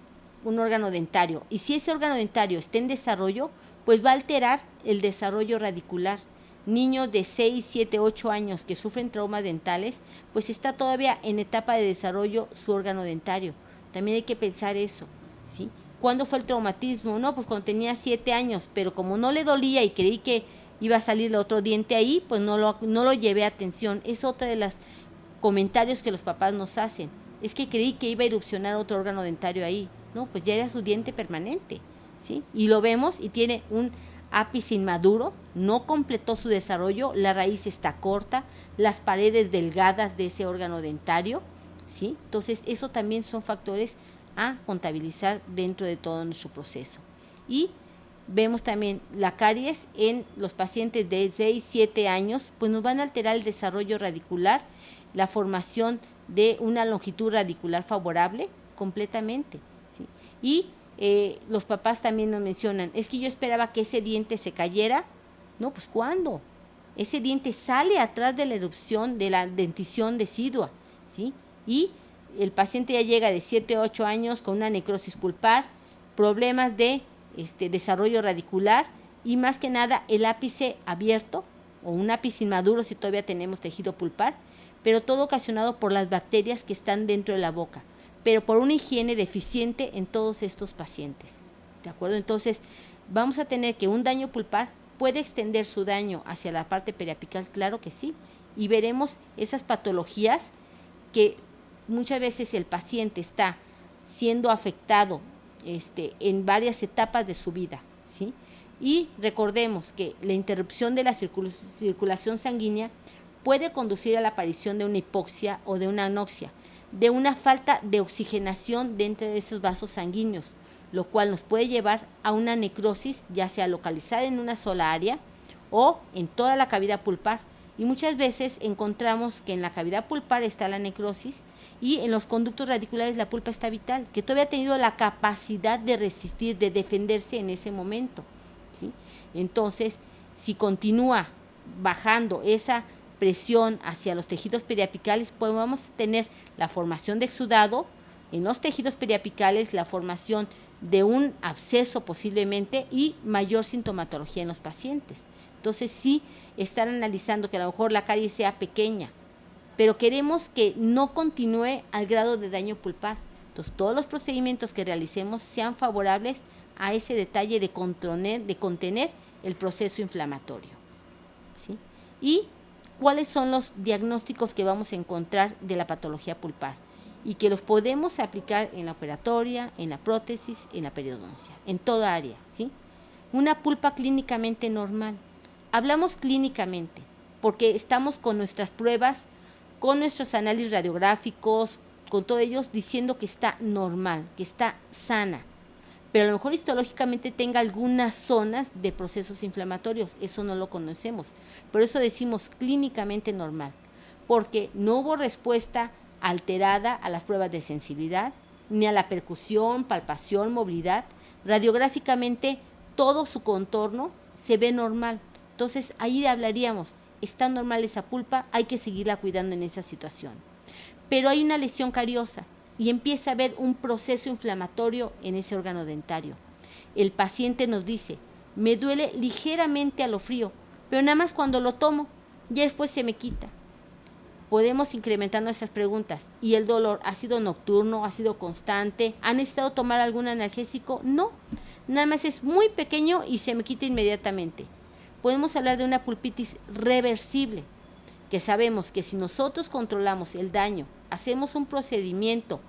órgano dentario, y si ese órgano dentario está en desarrollo, pues va a alterar el desarrollo radicular. Niños de 6, 7, 8 años que sufren traumas dentales, pues está todavía en etapa de desarrollo su órgano dentario. También hay que pensar eso, ¿sí? ¿Cuándo fue el traumatismo? No, pues cuando tenía 7 años, pero como no le dolía y creí que iba a salir el otro diente ahí, pues no lo llevé a atención. Es otra de los comentarios que los papás nos hacen. Es que creí que iba a erupcionar otro órgano dentario ahí. No, pues ya era su diente permanente, ¿sí? Y lo vemos y tiene un ápice inmaduro, no completó su desarrollo, la raíz está corta, las paredes delgadas de ese órgano dentario, ¿sí? Entonces, eso también son factores a contabilizar dentro de todo nuestro proceso. Y vemos también la caries en los pacientes de 6, 7 años, pues nos van a alterar el desarrollo radicular, la formación de una longitud radicular favorable completamente, ¿sí? Y los papás también nos mencionan, es que yo esperaba que ese diente se cayera. No, pues ¿cuándo? Ese diente sale atrás de la erupción de la dentición decidua, ¿sí? Y el paciente ya llega de 7 a 8 años con una necrosis pulpar, problemas de desarrollo radicular y más que nada el ápice abierto o un ápice inmaduro si todavía tenemos tejido pulpar, pero todo ocasionado por las bacterias que están dentro de la boca, pero por una higiene deficiente en todos estos pacientes, ¿de acuerdo? Entonces, vamos a tener que un daño pulpar puede extender su daño hacia la parte periapical, claro que sí, y veremos esas patologías que muchas veces el paciente está siendo afectado en varias etapas de su vida, ¿sí? Y recordemos que la interrupción de la circulación sanguínea puede conducir a la aparición de una hipoxia o de una anoxia, de una falta de oxigenación dentro de esos vasos sanguíneos, lo cual nos puede llevar a una necrosis, ya sea localizada en una sola área o en toda la cavidad pulpar. Y muchas veces encontramos que en la cavidad pulpar está la necrosis y en los conductos radiculares la pulpa está vital, que todavía ha tenido la capacidad de resistir, de defenderse en ese momento, ¿sí? Entonces, si continúa bajando esa presión hacia los tejidos periapicales, pues vamos a tener la formación de exudado en los tejidos periapicales, la formación de un absceso posiblemente y mayor sintomatología en los pacientes. Entonces sí están analizando que a lo mejor la caries sea pequeña, pero queremos que no continúe al grado de daño pulpar. Entonces todos los procedimientos que realicemos sean favorables a ese detalle de contener el proceso inflamatorio, ¿sí? Y cuáles son los diagnósticos que vamos a encontrar de la patología pulpar y que los podemos aplicar en la operatoria, en la prótesis, en la periodoncia, en toda área, ¿sí? Una pulpa clínicamente normal. Hablamos clínicamente porque estamos con nuestras pruebas, con nuestros análisis radiográficos, con todos ellos diciendo que está normal, que está sana, pero a lo mejor histológicamente tenga algunas zonas de procesos inflamatorios, eso no lo conocemos, por eso decimos clínicamente normal, porque no hubo respuesta alterada a las pruebas de sensibilidad, ni a la percusión, palpación, movilidad. Radiográficamente todo su contorno se ve normal, entonces ahí hablaríamos, está normal esa pulpa, hay que seguirla cuidando en esa situación. Pero hay una lesión cariosa y empieza a haber un proceso inflamatorio en ese órgano dentario. El paciente nos dice, me duele ligeramente a lo frío, pero nada más cuando lo tomo, ya después se me quita. Podemos incrementar nuestras preguntas. ¿Y el dolor ha sido nocturno, ha sido constante? ¿Han necesitado tomar algún analgésico? No, nada más es muy pequeño y se me quita inmediatamente. Podemos hablar de una pulpitis reversible, que sabemos que si nosotros controlamos el daño, hacemos un procedimiento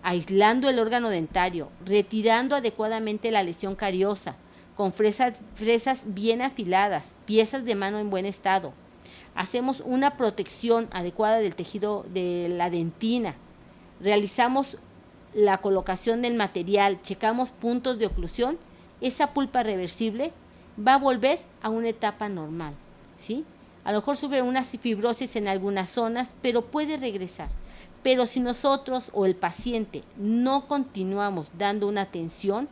aislando el órgano dentario, retirando adecuadamente la lesión cariosa, con fresas bien afiladas, piezas de mano en buen estado, hacemos una protección adecuada del tejido de la dentina, realizamos la colocación del material, checamos puntos de oclusión, esa pulpa reversible va a volver a una etapa normal, ¿sí? A lo mejor sufre una fibrosis en algunas zonas, pero puede regresar. Pero si nosotros o el paciente no continuamos dando una atención,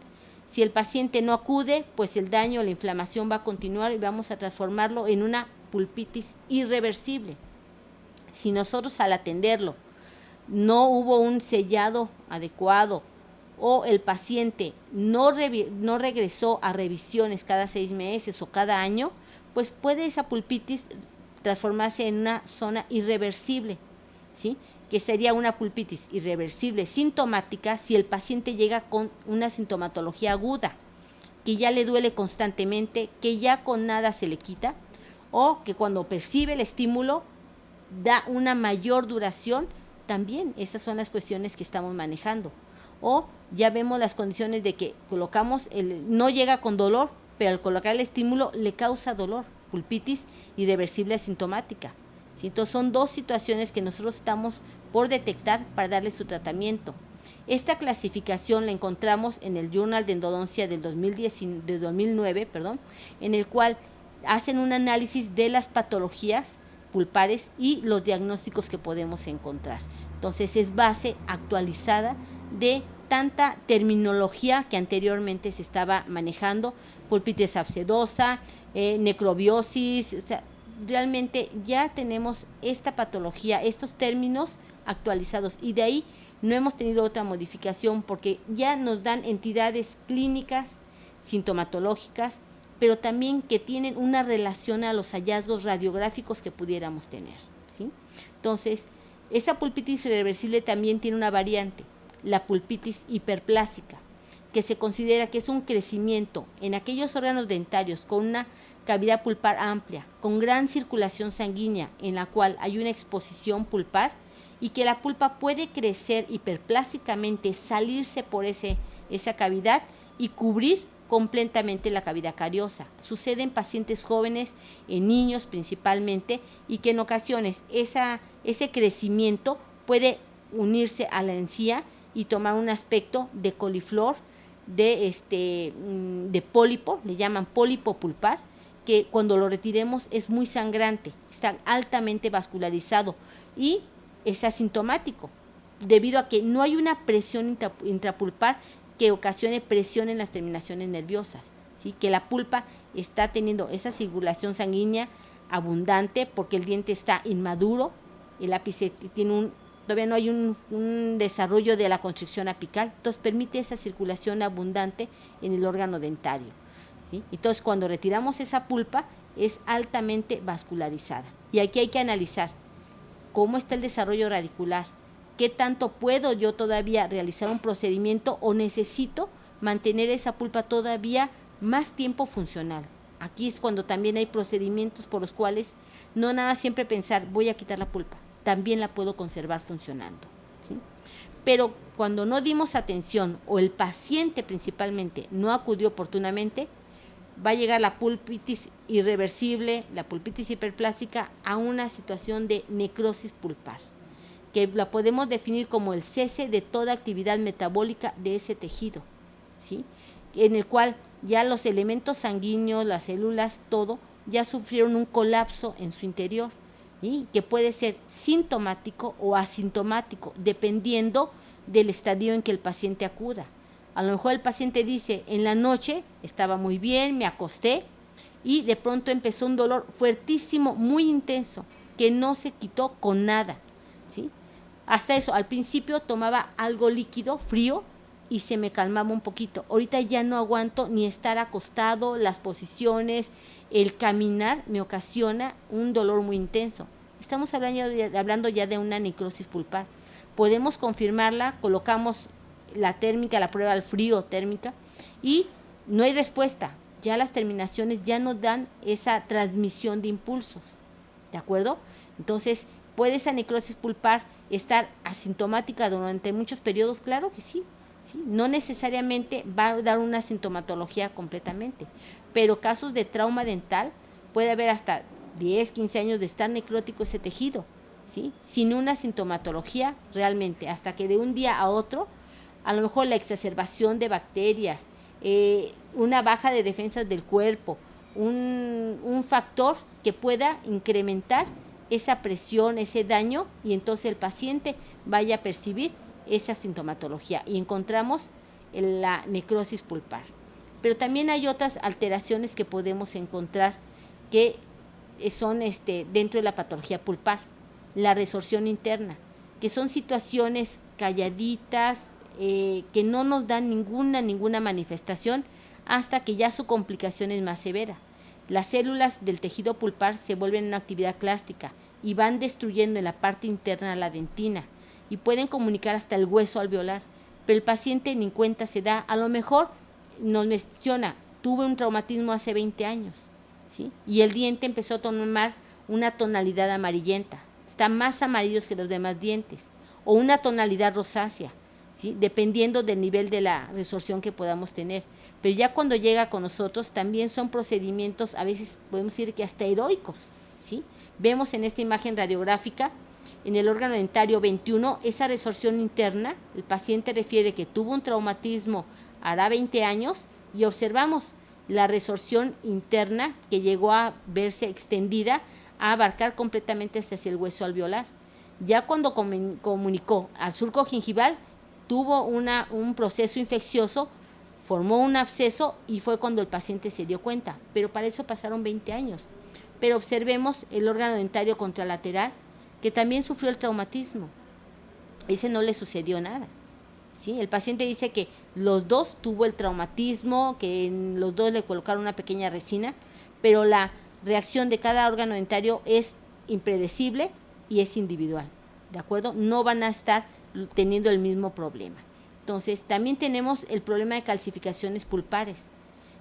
si el paciente no acude, pues el daño, la inflamación va a continuar y vamos a transformarlo en una pulpitis irreversible. Si nosotros al atenderlo no hubo un sellado adecuado o el paciente no regresó a revisiones cada 6 meses o cada año, pues puede esa pulpitis transformarse en una zona irreversible, ¿sí? Que sería una pulpitis irreversible sintomática si el paciente llega con una sintomatología aguda, que ya le duele constantemente, que ya con nada se le quita, o que cuando percibe el estímulo da una mayor duración. También esas son las cuestiones que estamos manejando. O ya vemos las condiciones de que colocamos, no llega con dolor, pero al colocar el estímulo le causa dolor, pulpitis irreversible asintomática, ¿sí? Entonces son dos situaciones que nosotros estamos por detectar para darle su tratamiento. Esta clasificación la encontramos en el Journal de Endodoncia del 2009, en el cual hacen un análisis de las patologías pulpares y los diagnósticos que podemos encontrar. Entonces es base actualizada de tanta terminología que anteriormente se estaba manejando, pulpitis abscedosa, necrobiosis, o sea, realmente ya tenemos esta patología, estos términos actualizados y de ahí no hemos tenido otra modificación porque ya nos dan entidades clínicas, sintomatológicas, pero también que tienen una relación a los hallazgos radiográficos que pudiéramos tener, ¿sí? Entonces, esa pulpitis irreversible también tiene una variante, la pulpitis hiperplásica, que se considera que es un crecimiento en aquellos órganos dentarios con una cavidad pulpar amplia, con gran circulación sanguínea, en la cual hay una exposición pulpar y que la pulpa puede crecer hiperplásicamente, salirse por esa cavidad y cubrir completamente la cavidad cariosa. Sucede en pacientes jóvenes, en niños principalmente, y que en ocasiones ese crecimiento puede unirse a la encía y tomar un aspecto de coliflor, de pólipo, le llaman pólipo pulpar, que cuando lo retiremos es muy sangrante, está altamente vascularizado y es asintomático, debido a que no hay una presión intrapulpar que ocasione presión en las terminaciones nerviosas, ¿sí? Que la pulpa está teniendo esa circulación sanguínea abundante porque el diente está inmaduro, el ápice todavía no hay un desarrollo de la constricción apical, entonces permite esa circulación abundante en el órgano dentario, ¿sí? Entonces cuando retiramos esa pulpa es altamente vascularizada. Y aquí hay que analizar cómo está el desarrollo radicular, qué tanto puedo yo todavía realizar un procedimiento o necesito mantener esa pulpa todavía más tiempo funcional. Aquí es cuando también hay procedimientos por los cuales no nada siempre pensar voy a quitar la pulpa, también la puedo conservar funcionando, ¿sí? Pero cuando no dimos atención o el paciente principalmente no acudió oportunamente, va a llegar la pulpitis irreversible, la pulpitis hiperplástica a una situación de necrosis pulpar, que la podemos definir como el cese de toda actividad metabólica de ese tejido, ¿sí? En el cual ya los elementos sanguíneos, las células, todo, ya sufrieron un colapso en su interior, ¿sí? Que puede ser sintomático o asintomático, dependiendo del estadio en que el paciente acuda. A lo mejor el paciente dice, en la noche estaba muy bien, me acosté y de pronto empezó un dolor fuertísimo, muy intenso, que no se quitó con nada, ¿sí? Hasta eso, al principio tomaba algo líquido, frío, y se me calmaba un poquito. Ahorita ya no aguanto ni estar acostado, las posiciones, el caminar me ocasiona un dolor muy intenso. Estamos hablando ya de una necrosis pulpar. Podemos confirmarla, colocamos la térmica, la prueba al frío térmica, y no hay respuesta. Ya las terminaciones ya no dan esa transmisión de impulsos, ¿de acuerdo? Entonces, ¿puede esa necrosis pulpar estar asintomática durante muchos periodos? Claro que sí, ¿sí? No necesariamente va a dar una sintomatología completamente, pero casos de trauma dental puede haber hasta 10, 15 años de estar necrótico ese tejido, ¿sí? Sin una sintomatología realmente, hasta que de un día a otro, a lo mejor la exacerbación de bacterias, una baja de defensas del cuerpo, un factor que pueda incrementar esa presión, ese daño, y entonces el paciente vaya a percibir esa sintomatología y encontramos la necrosis pulpar. Pero también hay otras alteraciones que podemos encontrar que son dentro de la patología pulpar, la resorción interna, que son situaciones calladitas, que no nos dan ninguna manifestación hasta que ya su complicación es más severa. Las células del tejido pulpar se vuelven una actividad clástica y van destruyendo en la parte interna la dentina y pueden comunicar hasta el hueso alveolar, pero el paciente ni cuenta se da. A lo mejor nos menciona, tuve un traumatismo hace 20 años, ¿sí? Y el diente empezó a tomar una tonalidad amarillenta, está más amarillo que los demás dientes, o una tonalidad rosácea, ¿sí? Dependiendo del nivel de la resorción que podamos tener. Pero ya cuando llega con nosotros también son procedimientos, a veces podemos decir que hasta heroicos, ¿sí? Vemos en esta imagen radiográfica, en el órgano dentario 21, esa resorción interna. El paciente refiere que tuvo un traumatismo hará 20 años y observamos la resorción interna que llegó a verse extendida a abarcar completamente hasta el hueso alveolar. Ya cuando comunicó al surco gingival, tuvo un proceso infeccioso, formó un absceso y fue cuando el paciente se dio cuenta, pero para eso pasaron 20 años. Pero observemos el órgano dentario contralateral, que también sufrió el traumatismo. Ese no le sucedió nada, ¿sí? El paciente dice que los dos tuvo el traumatismo, que en los dos le colocaron una pequeña resina, pero la reacción de cada órgano dentario es impredecible y es individual, ¿de acuerdo? No van a estar teniendo el mismo problema. Entonces, también tenemos el problema de calcificaciones pulpares.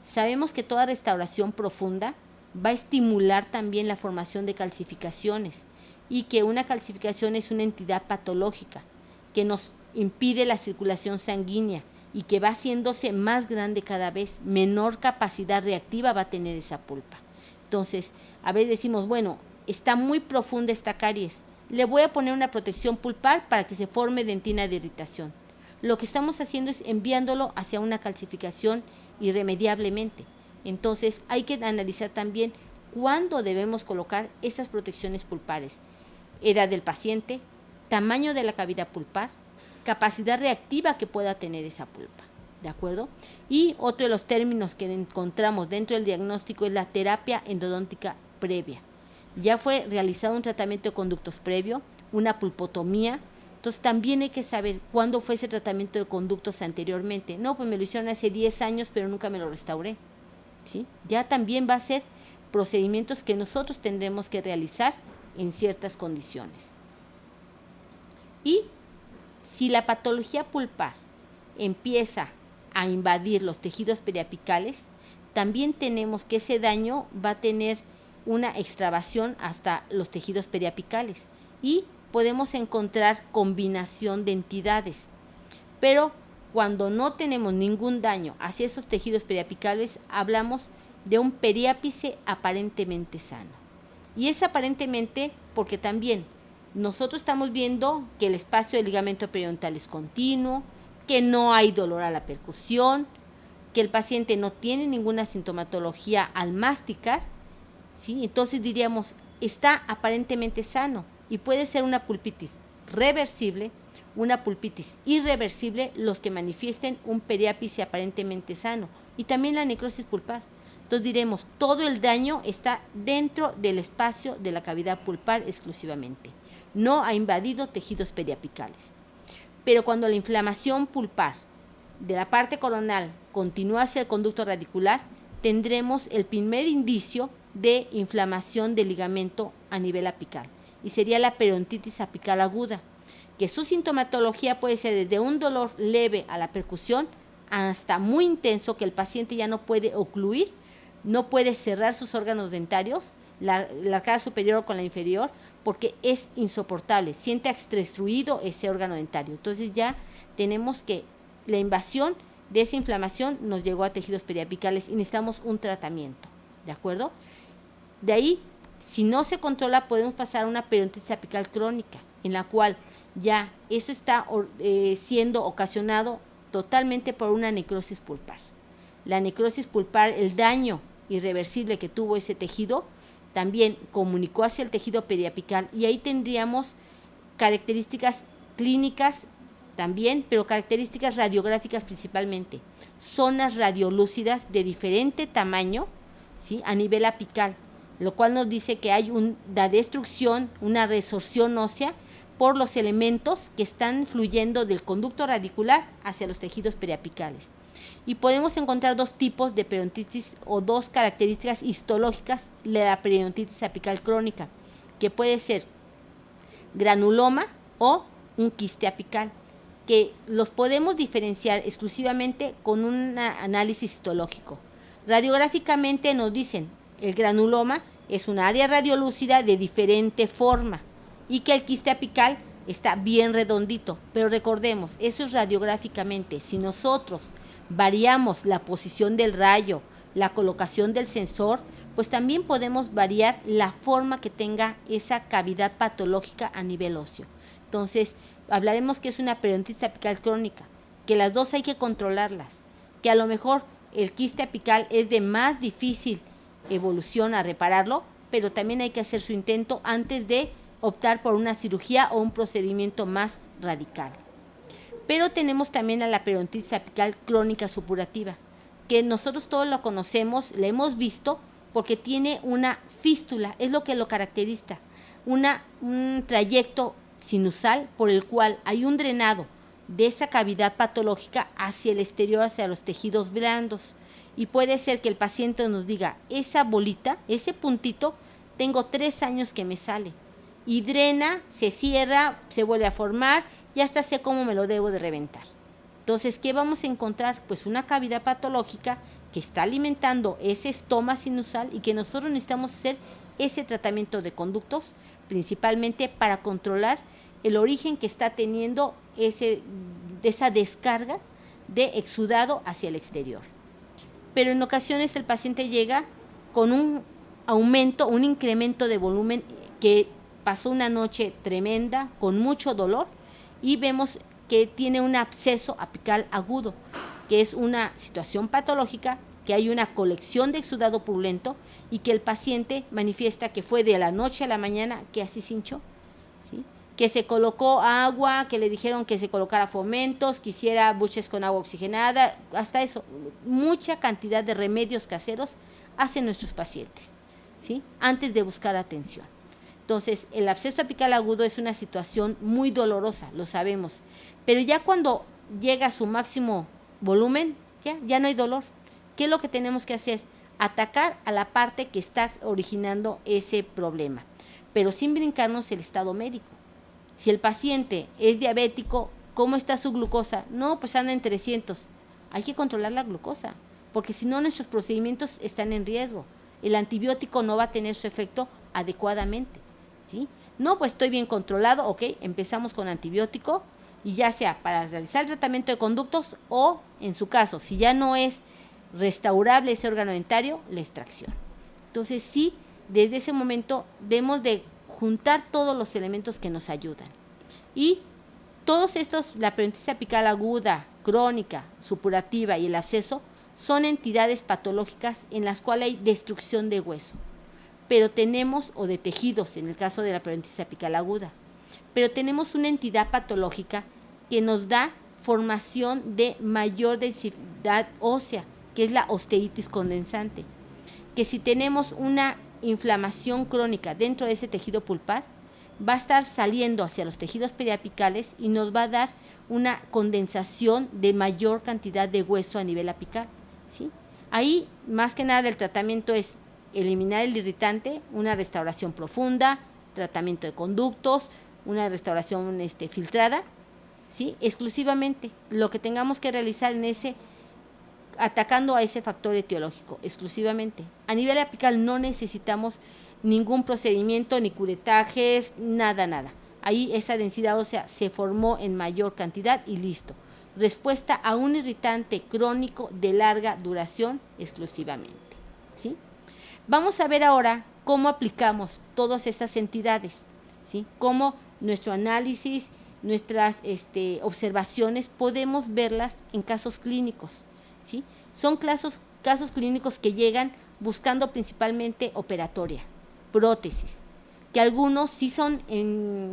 Sabemos que toda restauración profunda va a estimular también la formación de calcificaciones y que una calcificación es una entidad patológica que nos impide la circulación sanguínea y que va haciéndose más grande cada vez, menor capacidad reactiva va a tener esa pulpa. Entonces, a veces decimos, bueno, está muy profunda esta caries, le voy a poner una protección pulpar para que se forme dentina de irritación. Lo que estamos haciendo es enviándolo hacia una calcificación irremediablemente. Entonces, hay que analizar también cuándo debemos colocar estas protecciones pulpares. Edad del paciente, tamaño de la cavidad pulpar, capacidad reactiva que pueda tener esa pulpa, ¿de acuerdo? Y otro de los términos que encontramos dentro del diagnóstico es la terapia endodóntica previa. Ya fue realizado un tratamiento de conductos previo, una pulpotomía, entonces también hay que saber cuándo fue ese tratamiento de conductos anteriormente. No, pues me lo hicieron hace 10 años, pero nunca me lo restauré, ¿sí? Ya también va a ser procedimientos que nosotros tendremos que realizar en ciertas condiciones. Y si la patología pulpar empieza a invadir los tejidos periapicales, también tenemos que ese daño va a tener una extravasación hasta los tejidos periapicales y podemos encontrar combinación de entidades. Pero cuando no tenemos ningún daño hacia esos tejidos periapicales, hablamos de un periápice aparentemente sano. Y es aparentemente porque también nosotros estamos viendo que el espacio del ligamento periodontal es continuo, que no hay dolor a la percusión, que el paciente no tiene ninguna sintomatología al masticar, ¿sí? Entonces diríamos, está aparentemente sano y puede ser una pulpitis reversible, una pulpitis irreversible, los que manifiesten un periápice aparentemente sano, y también la necrosis pulpar. Entonces diremos, todo el daño está dentro del espacio de la cavidad pulpar exclusivamente. No ha invadido tejidos periapicales. Pero cuando la inflamación pulpar de la parte coronal continúa hacia el conducto radicular, tendremos el primer indicio de inflamación del ligamento a nivel apical, y sería la periodontitis apical aguda, que su sintomatología puede ser desde un dolor leve a la percusión hasta muy intenso, que el paciente ya no puede ocluir, no puede cerrar sus órganos dentarios, la arcada superior con la inferior, porque es insoportable, siente obstruido ese órgano dentario. Entonces ya tenemos que la invasión de esa inflamación nos llegó a tejidos periapicales y necesitamos un tratamiento, ¿de acuerdo? De ahí, si no se controla, podemos pasar a una periodontitis apical crónica, en la cual ya eso está siendo ocasionado totalmente por una necrosis pulpar. La necrosis pulpar, el daño irreversible que tuvo ese tejido, también comunicó hacia el tejido periapical, y ahí tendríamos características clínicas también, pero características radiográficas principalmente. Zonas radiolúcidas de diferente tamaño, ¿sí?, a nivel apical, lo cual nos dice que hay una destrucción, una resorción ósea por los elementos que están fluyendo del conducto radicular hacia los tejidos periapicales. Y podemos encontrar dos tipos de periodontitis o dos características histológicas de la periodontitis apical crónica, que puede ser granuloma o un quiste apical, que los podemos diferenciar exclusivamente con un análisis histológico. Radiográficamente nos dicen, el granuloma es un área radiolúcida de diferente forma y que el quiste apical está bien redondito, pero recordemos, eso es radiográficamente. Si nosotros variamos la posición del rayo, la colocación del sensor, pues también podemos variar la forma que tenga esa cavidad patológica a nivel óseo. Entonces, hablaremos que es una periodontitis apical crónica, que las dos hay que controlarlas, que a lo mejor el quiste apical es de más difícil evolución a repararlo, pero también hay que hacer su intento antes de optar por una cirugía o un procedimiento más radical. Pero tenemos también a la periodontitis apical crónica supurativa, que nosotros todos lo conocemos, la hemos visto porque tiene una fístula, es lo que lo caracteriza, un trayecto sinusal por el cual hay un drenado de esa cavidad patológica hacia el exterior, hacia los tejidos blandos. Y puede ser que el paciente nos diga, esa bolita, ese puntito, tengo 3 años que me sale. Y drena, se cierra, se vuelve a formar, y hasta sé cómo me lo debo de reventar. Entonces, ¿qué vamos a encontrar? Pues una cavidad patológica que está alimentando ese estoma sinusal y que nosotros necesitamos hacer ese tratamiento de conductos, principalmente para controlar el origen que está teniendo esa descarga de exudado hacia el exterior. Pero en ocasiones el paciente llega con un aumento, un incremento de volumen que pasó una noche tremenda, con mucho dolor, y vemos que tiene un absceso apical agudo, que es una situación patológica, que hay una colección de exudado purulento y que el paciente manifiesta que fue de la noche a la mañana que así se hinchó, ¿sí? Que se colocó agua, que le dijeron que se colocara fomentos, que hiciera buches con agua oxigenada, hasta eso, mucha cantidad de remedios caseros hacen nuestros pacientes, ¿sí? Antes de buscar atención. Entonces, el absceso apical agudo es una situación muy dolorosa, lo sabemos, pero ya cuando llega a su máximo volumen, ya no hay dolor. ¿Qué es lo que tenemos que hacer? Atacar a la parte que está originando ese problema, pero sin brincarnos el estado médico. Si el paciente es diabético, ¿cómo está su glucosa? No, pues anda en 300. Hay que controlar la glucosa, porque si no nuestros procedimientos están en riesgo. El antibiótico no va a tener su efecto adecuadamente, ¿sí? No, pues estoy bien controlado, ok, empezamos con antibiótico, y ya sea para realizar el tratamiento de conductos o, en su caso, si ya no es restaurable ese órgano dentario, la extracción. Entonces sí, desde ese momento debemos de juntar todos los elementos que nos ayudan. Y todos estos, la peritonitis apical aguda, crónica, supurativa y el absceso, son entidades patológicas en las cuales hay destrucción de hueso. Pero tenemos, o de tejidos, en el caso de la peritonitis apical aguda, pero tenemos una entidad patológica que nos da formación de mayor densidad ósea, que es la osteitis condensante, que si tenemos una inflamación crónica dentro de ese tejido pulpar, va a estar saliendo hacia los tejidos periapicales y nos va a dar una condensación de mayor cantidad de hueso a nivel apical, ¿sí? Ahí, más que nada, el tratamiento es eliminar el irritante, una restauración profunda, tratamiento de conductos, una restauración filtrada, ¿sí? Exclusivamente lo que tengamos que realizar en ese, atacando a ese factor etiológico, exclusivamente. A nivel apical no necesitamos ningún procedimiento, ni curetajes, nada. Ahí esa densidad ósea se formó en mayor cantidad y listo. Respuesta a un irritante crónico de larga duración exclusivamente, ¿sí? Vamos a ver ahora cómo aplicamos todas estas entidades, ¿sí? Cómo nuestro análisis, nuestras observaciones podemos verlas en casos clínicos, ¿sí? Son casos clínicos que llegan buscando principalmente operatoria, prótesis, que algunos sí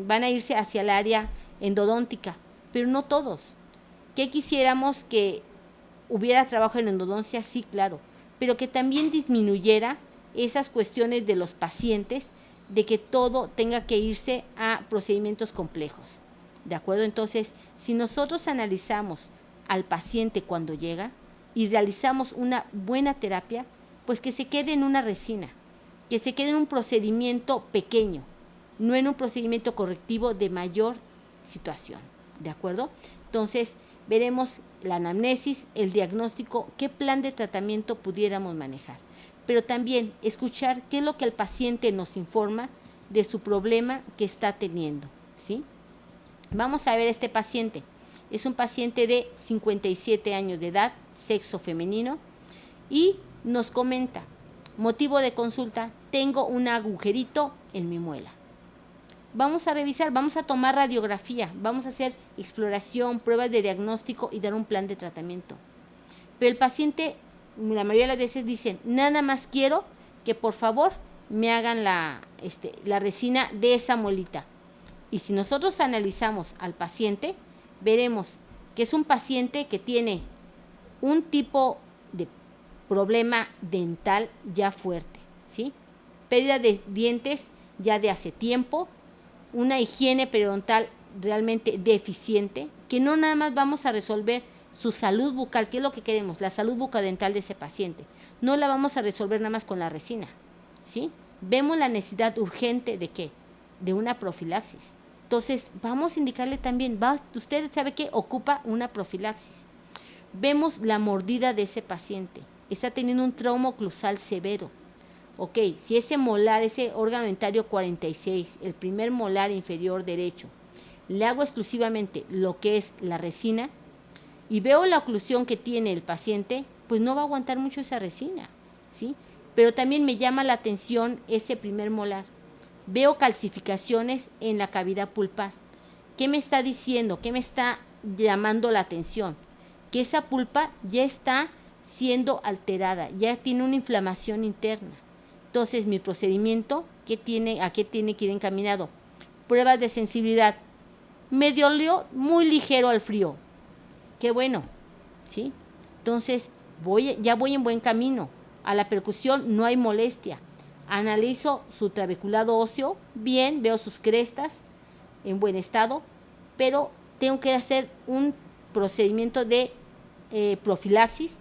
van a irse hacia el área endodóntica, pero no todos. ¿Qué quisiéramos? Que hubiera trabajo en endodoncia, sí, claro, pero que también disminuyera esas cuestiones de los pacientes, de que todo tenga que irse a procedimientos complejos, ¿de acuerdo? Entonces, si nosotros analizamos al paciente cuando llega y realizamos una buena terapia, pues que se quede en una resina, que se quede en un procedimiento pequeño, no en un procedimiento correctivo de mayor situación, ¿de acuerdo? Entonces, veremos la anamnesis, el diagnóstico, qué plan de tratamiento pudiéramos manejar, pero también escuchar qué es lo que el paciente nos informa de su problema que está teniendo, ¿sí? Vamos a ver este paciente. Es un paciente de 57 años de edad, sexo femenino, y nos comenta, motivo de consulta, tengo un agujerito en mi muela. Vamos a revisar, vamos a tomar radiografía, vamos a hacer exploración, pruebas de diagnóstico y dar un plan de tratamiento. Pero el paciente, la mayoría de las veces dicen, nada más quiero que por favor me hagan la resina de esa muelita. Y si nosotros analizamos al paciente, veremos que es un paciente que tiene un tipo de problema dental ya fuerte, ¿sí? Pérdida de dientes ya de hace tiempo, una higiene periodontal realmente deficiente, que no nada más vamos a resolver su salud bucal, que es lo que queremos, la salud bucodental de ese paciente, no la vamos a resolver nada más con la resina, ¿sí? Vemos la necesidad urgente de ¿qué? De una profilaxis. Entonces, vamos a indicarle también, usted sabe que ocupa una profilaxis. Vemos la mordida de ese paciente, está teniendo un trauma oclusal severo. Ok, si ese molar, ese órgano dentario 46, el primer molar inferior derecho, le hago exclusivamente lo que es la resina, y veo la oclusión que tiene el paciente, pues no va a aguantar mucho esa resina, ¿sí? Pero también me llama la atención ese primer molar. Veo calcificaciones en la cavidad pulpar. ¿Qué me está diciendo? ¿Qué me está llamando la atención? Que esa pulpa ya está siendo alterada, ya tiene una inflamación interna. Entonces, mi procedimiento, ¿a qué tiene que ir encaminado? Pruebas de sensibilidad. Me dolió muy ligero al frío. Qué bueno, ¿sí? Entonces, ya voy en buen camino. A la percusión no hay molestia. Analizo su trabeculado óseo, bien, veo sus crestas en buen estado, pero tengo que hacer un procedimiento de profilaxis,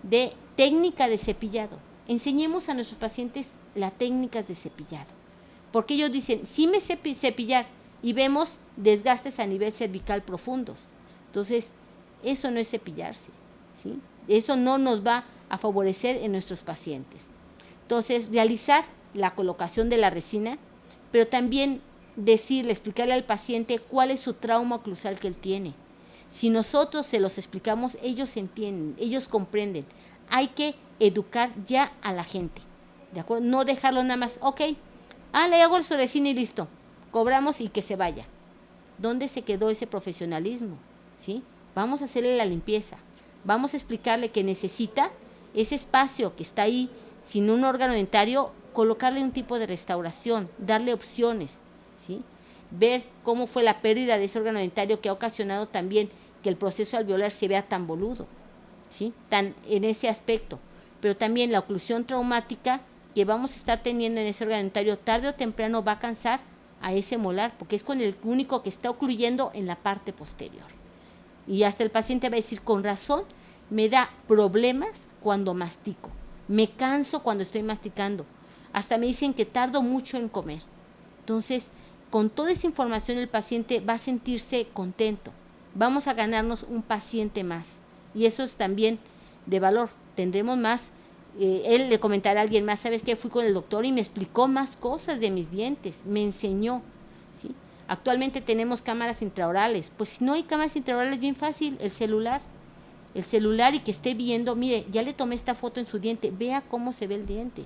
de técnica de cepillado. Enseñemos a nuestros pacientes las técnicas de cepillado, porque ellos dicen, sí me sé cepillar, y vemos desgastes a nivel cervical profundos. Entonces, eso no es cepillarse, ¿sí? Eso no nos va a favorecer en nuestros pacientes. Entonces, realizar la colocación de la resina, pero también explicarle al paciente cuál es su trauma oclusal que él tiene. Si nosotros se los explicamos, ellos entienden, ellos comprenden. Hay que educar ya a la gente, ¿de acuerdo? No dejarlo nada más, ok, le hago su resina y listo, cobramos y que se vaya. ¿Dónde se quedó ese profesionalismo? ¿Sí? Vamos a hacerle la limpieza, vamos a explicarle que necesita ese espacio que está ahí sin un órgano dentario, colocarle un tipo de restauración, darle opciones, ¿sí? Ver cómo fue la pérdida de ese órgano dentario que ha ocasionado también que el proceso alveolar se vea tan boludo, ¿sí? Tan en ese aspecto, pero también la oclusión traumática que vamos a estar teniendo en ese órgano dentario tarde o temprano va a cansar a ese molar, porque es con el único que está ocluyendo en la parte posterior. Y hasta el paciente va a decir, con razón, me da problemas cuando mastico, me canso cuando estoy masticando, hasta me dicen que tardo mucho en comer. Entonces, con toda esa información el paciente va a sentirse contento, vamos a ganarnos un paciente más, y eso es también de valor, tendremos más. Él le comentará a alguien más, ¿sabes qué? Fui con el doctor y me explicó más cosas de mis dientes, me enseñó, ¿sí? Actualmente tenemos cámaras intraorales, pues si no hay cámaras intraorales, bien fácil, el celular y que esté viendo, mire, ya le tomé esta foto en su diente, vea cómo se ve el diente.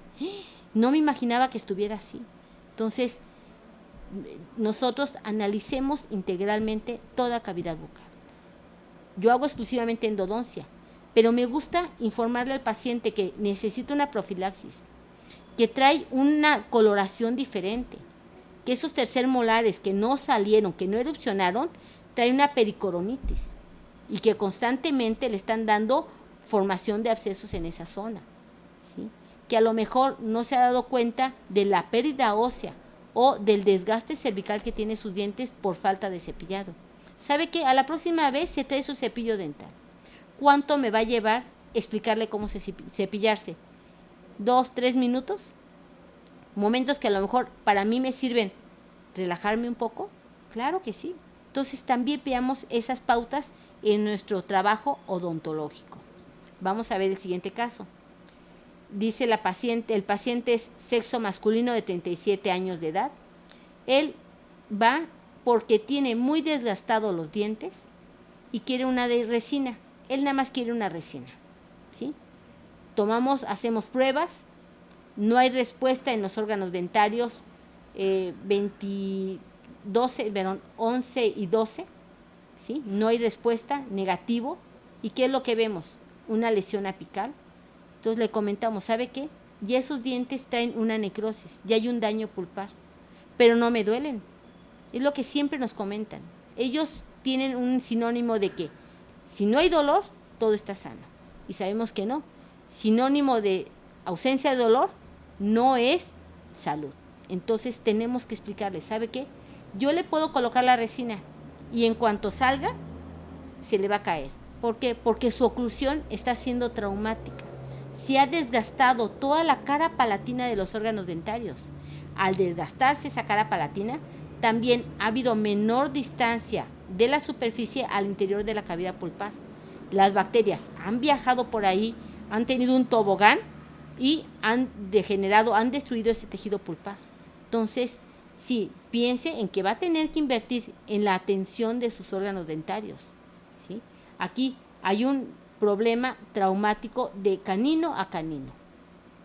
No me imaginaba que estuviera así. Entonces, nosotros analicemos integralmente toda cavidad bucal. Yo hago exclusivamente endodoncia, pero me gusta informarle al paciente que necesita una profilaxis, que trae una coloración diferente, que esos tercer molares que no salieron, que no erupcionaron, traen una pericoronitis y que constantemente le están dando formación de abscesos en esa zona, ¿sí? Que a lo mejor no se ha dado cuenta de la pérdida ósea o del desgaste cervical que tiene sus dientes por falta de cepillado. ¿Sabe qué? A la próxima vez se trae su cepillo dental. ¿Cuánto me va a llevar explicarle cómo cepillarse? 2, 3 minutos. Momentos que a lo mejor para mí me sirven relajarme un poco. Claro que sí. Entonces también veamos esas pautas en nuestro trabajo odontológico. Vamos a ver el siguiente caso. Dice el paciente es sexo masculino de 37 años de edad. Él va porque tiene muy desgastados los dientes y quiere una de resina. Él nada más quiere una resina, ¿sí? Hacemos pruebas, no hay respuesta en los órganos dentarios 11 y 12, ¿sí? No hay respuesta, negativo. ¿Y qué es lo que vemos? Una lesión apical. Entonces le comentamos, ¿sabe qué? Ya esos dientes traen una necrosis, ya hay un daño pulpar, pero no me duelen. Es lo que siempre nos comentan. Ellos tienen un sinónimo de que si no hay dolor, todo está sano. Y sabemos que no. Sinónimo de ausencia de dolor no es salud. Entonces tenemos que explicarles, ¿sabe qué? Yo le puedo colocar la resina y en cuanto salga, se le va a caer. ¿Por qué? Porque su oclusión está siendo traumática. Se ha desgastado toda la cara palatina de los órganos dentarios. Al desgastarse esa cara palatina, también ha habido menor distancia de la superficie al interior de la cavidad pulpar. Las bacterias han viajado por ahí, han tenido un tobogán y han destruido ese tejido pulpar. Entonces, sí, piense en que va a tener que invertir en la atención de sus órganos dentarios, ¿sí? Aquí hay un problema traumático de canino a canino.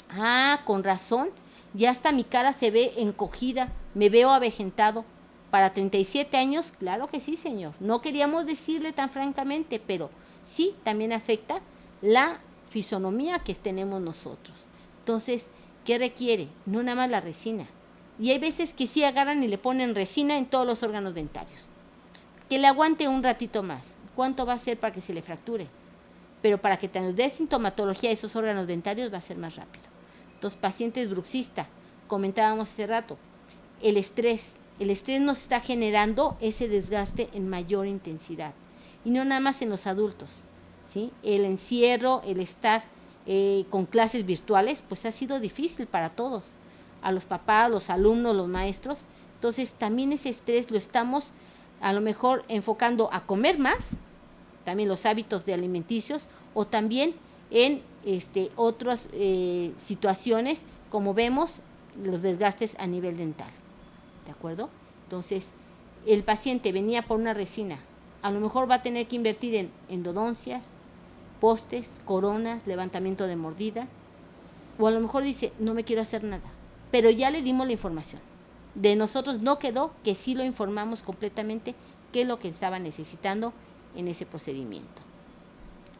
Ah, con razón, ya hasta mi cara se ve encogida, me veo avejentado. Para 37 años, claro que sí, señor. No queríamos decirle tan francamente, pero sí, también afecta la fisonomía que tenemos nosotros. Entonces, ¿qué requiere? No nada más la resina. Y hay veces que sí agarran y le ponen resina en todos los órganos dentarios. Que le aguante un ratito más. ¿Cuánto va a ser para que se le fracture? Pero para que te nos dé sintomatología de esos órganos dentarios va a ser más rápido. Entonces, pacientes bruxistas, comentábamos hace rato, el estrés nos está generando ese desgaste en mayor intensidad. Y no nada más en los adultos, ¿sí? El encierro, el estar con clases virtuales, pues ha sido difícil para todos, a los papás, los alumnos, los maestros. Entonces, también ese estrés lo estamos a lo mejor enfocando a comer más, también los hábitos de alimenticios, o también en otras situaciones, como vemos, los desgastes a nivel dental. ¿De acuerdo? Entonces, el paciente venía por una resina, a lo mejor va a tener que invertir en endodoncias, postes, coronas, levantamiento de mordida, o a lo mejor dice, no me quiero hacer nada, pero ya le dimos la información. De nosotros no quedó que sí lo informamos completamente qué es lo que estaba necesitando en ese procedimiento.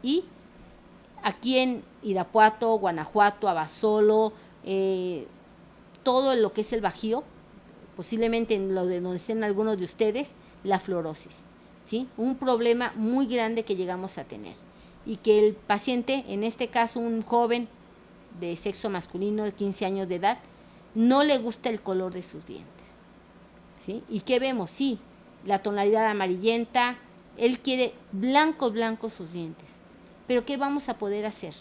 Y aquí en Irapuato, Guanajuato, Abasolo, todo lo que es el Bajío, posiblemente en lo de donde estén algunos de ustedes, la fluorosis, ¿sí? Un problema muy grande que llegamos a tener. Y que el paciente, en este caso un joven de sexo masculino de 15 años de edad, no le gusta el color de sus dientes, ¿sí? ¿Y qué vemos? Sí, la tonalidad amarillenta, él quiere blanco sus dientes. Pero ¿qué vamos a poder hacer?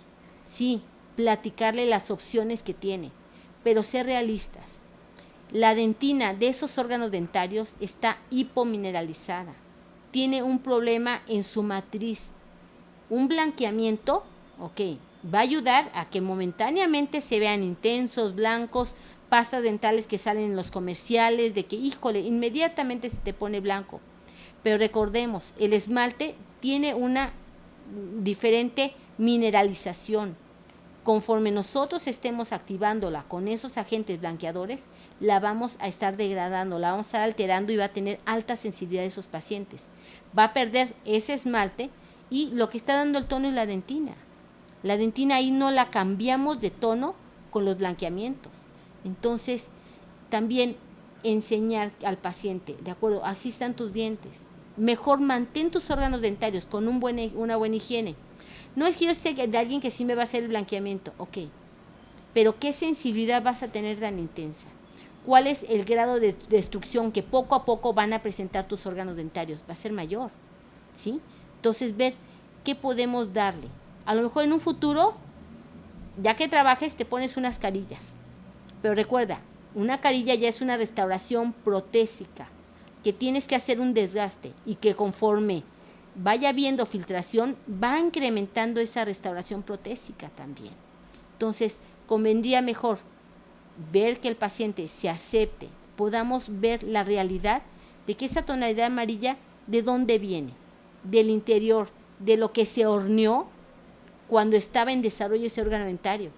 Sí, platicarle las opciones que tiene, pero ser realistas. La dentina de esos órganos dentarios está hipomineralizada, tiene un problema en su matriz. Un blanqueamiento, ok, va a ayudar a que momentáneamente se vean intensos, blancos, pastas dentales que salen en los comerciales, de que, híjole, inmediatamente se te pone blanco. Pero recordemos, el esmalte tiene una diferente mineralización. Conforme nosotros estemos activándola con esos agentes blanqueadores, la vamos a estar degradando, la vamos a estar alterando y va a tener alta sensibilidad de esos pacientes. Va a perder ese esmalte y lo que está dando el tono es la dentina. La dentina ahí no la cambiamos de tono con los blanqueamientos. Entonces, también enseñar al paciente, de acuerdo, así están tus dientes. Mejor mantén tus órganos dentarios con una buena higiene. No es que yo sé de alguien que sí me va a hacer el blanqueamiento, ok, pero ¿qué sensibilidad vas a tener tan intensa? ¿Cuál es el grado de destrucción que poco a poco van a presentar tus órganos dentarios? Va a ser mayor, ¿sí? Entonces, ver qué podemos darle. A lo mejor en un futuro, ya que trabajes, te pones unas carillas. Pero recuerda, una carilla ya es una restauración protésica, que tienes que hacer un desgaste y que conforme vaya habiendo filtración, va incrementando esa restauración protésica también. Entonces, convendría mejor ver que el paciente se acepte, podamos ver la realidad de que esa tonalidad amarilla, ¿de dónde viene? Del interior, de lo que se horneó cuando estaba en desarrollo ese órgano dentario,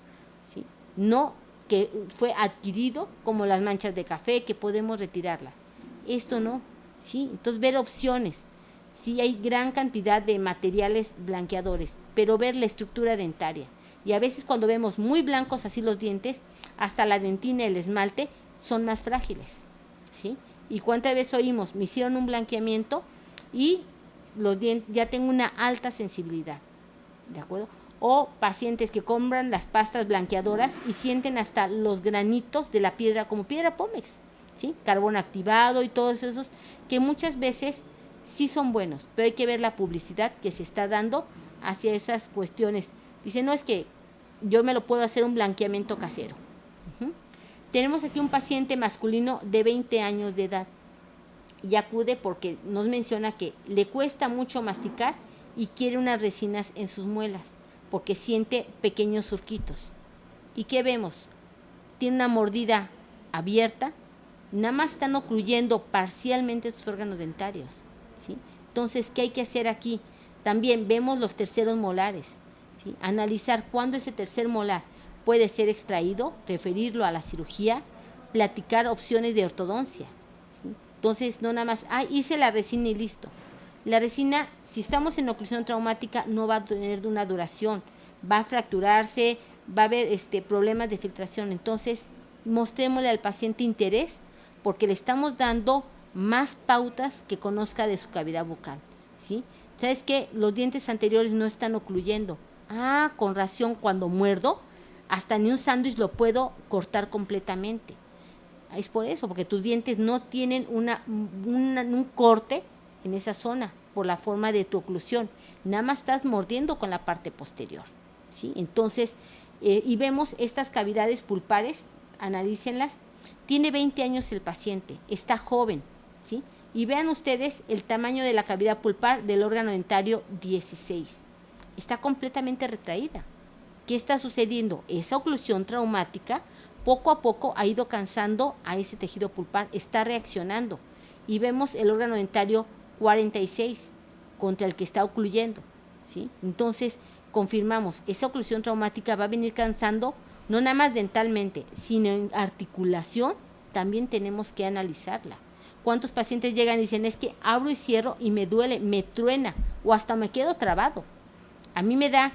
¿sí? No que fue adquirido como las manchas de café, que podemos retirarla. Esto no, ¿sí? Entonces, ver opciones. Sí hay gran cantidad de materiales blanqueadores, pero ver la estructura dentaria. Y a veces cuando vemos muy blancos así los dientes, hasta la dentina y el esmalte son más frágiles, ¿sí? Y cuántas veces oímos, me hicieron un blanqueamiento y los dientes, ya tengo una alta sensibilidad, ¿de acuerdo? O pacientes que compran las pastas blanqueadoras y sienten hasta los granitos de la piedra, como piedra pómex, ¿sí? Carbón activado y todos esos, que muchas veces sí son buenos, pero hay que ver la publicidad que se está dando hacia esas cuestiones. Dice, no, es que yo me lo puedo hacer un blanqueamiento casero. Tenemos aquí un paciente masculino de 20 años de edad y acude porque nos menciona que le cuesta mucho masticar y quiere unas resinas en sus muelas porque siente pequeños surquitos. ¿Y qué vemos? Tiene una mordida abierta, nada más están ocluyendo parcialmente sus órganos dentarios, ¿sí? Entonces, ¿qué hay que hacer aquí? También vemos los terceros molares, ¿sí? Analizar cuándo ese tercer molar puede ser extraído, referirlo a la cirugía, platicar opciones de ortodoncia, ¿sí? Entonces, no nada más, hice la resina y listo. La resina, si estamos en oclusión traumática, no va a tener una duración, va a fracturarse, va a haber problemas de filtración. Entonces, mostrémosle al paciente interés porque le estamos dando más pautas que conozca de su cavidad bucal, ¿sí? ¿Sabes qué? Los dientes anteriores no están ocluyendo. Con razón, cuando muerdo, hasta ni un sándwich lo puedo cortar completamente. Es por eso, porque tus dientes no tienen un corte en esa zona por la forma de tu oclusión. Nada más estás mordiendo con la parte posterior, ¿sí? Entonces, y vemos estas cavidades pulpares, analícenlas. Tiene 20 años el paciente, está joven, ¿sí? Y vean ustedes el tamaño de la cavidad pulpar del órgano dentario 16. Está completamente retraída. ¿Qué está sucediendo? Esa oclusión traumática poco a poco ha ido cansando a ese tejido pulpar, está reaccionando. Y vemos el órgano dentario 46 contra el que está ocluyendo, ¿sí? Entonces, confirmamos, esa oclusión traumática va a venir cansando, no nada más dentalmente, sino en articulación, también tenemos que analizarla. ¿Cuántos pacientes llegan y dicen, es que abro y cierro y me duele, me truena, o hasta me quedo trabado? A mí me da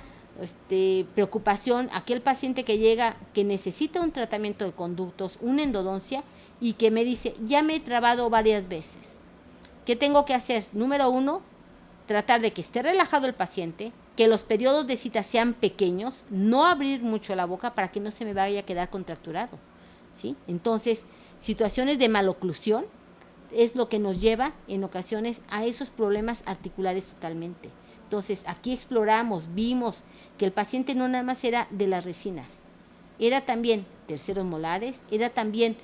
preocupación aquel paciente que llega, que necesita un tratamiento de conductos, una endodoncia, y que me dice, ya me he trabado varias veces. ¿Qué tengo que hacer? Número 1, tratar de que esté relajado el paciente, que los periodos de cita sean pequeños, no abrir mucho la boca para que no se me vaya a quedar contracturado, ¿sí? Entonces, situaciones de maloclusión es lo que nos lleva en ocasiones a esos problemas articulares totalmente. Entonces, aquí exploramos, vimos que el paciente no nada más era de las resinas, era también terceros molares, era también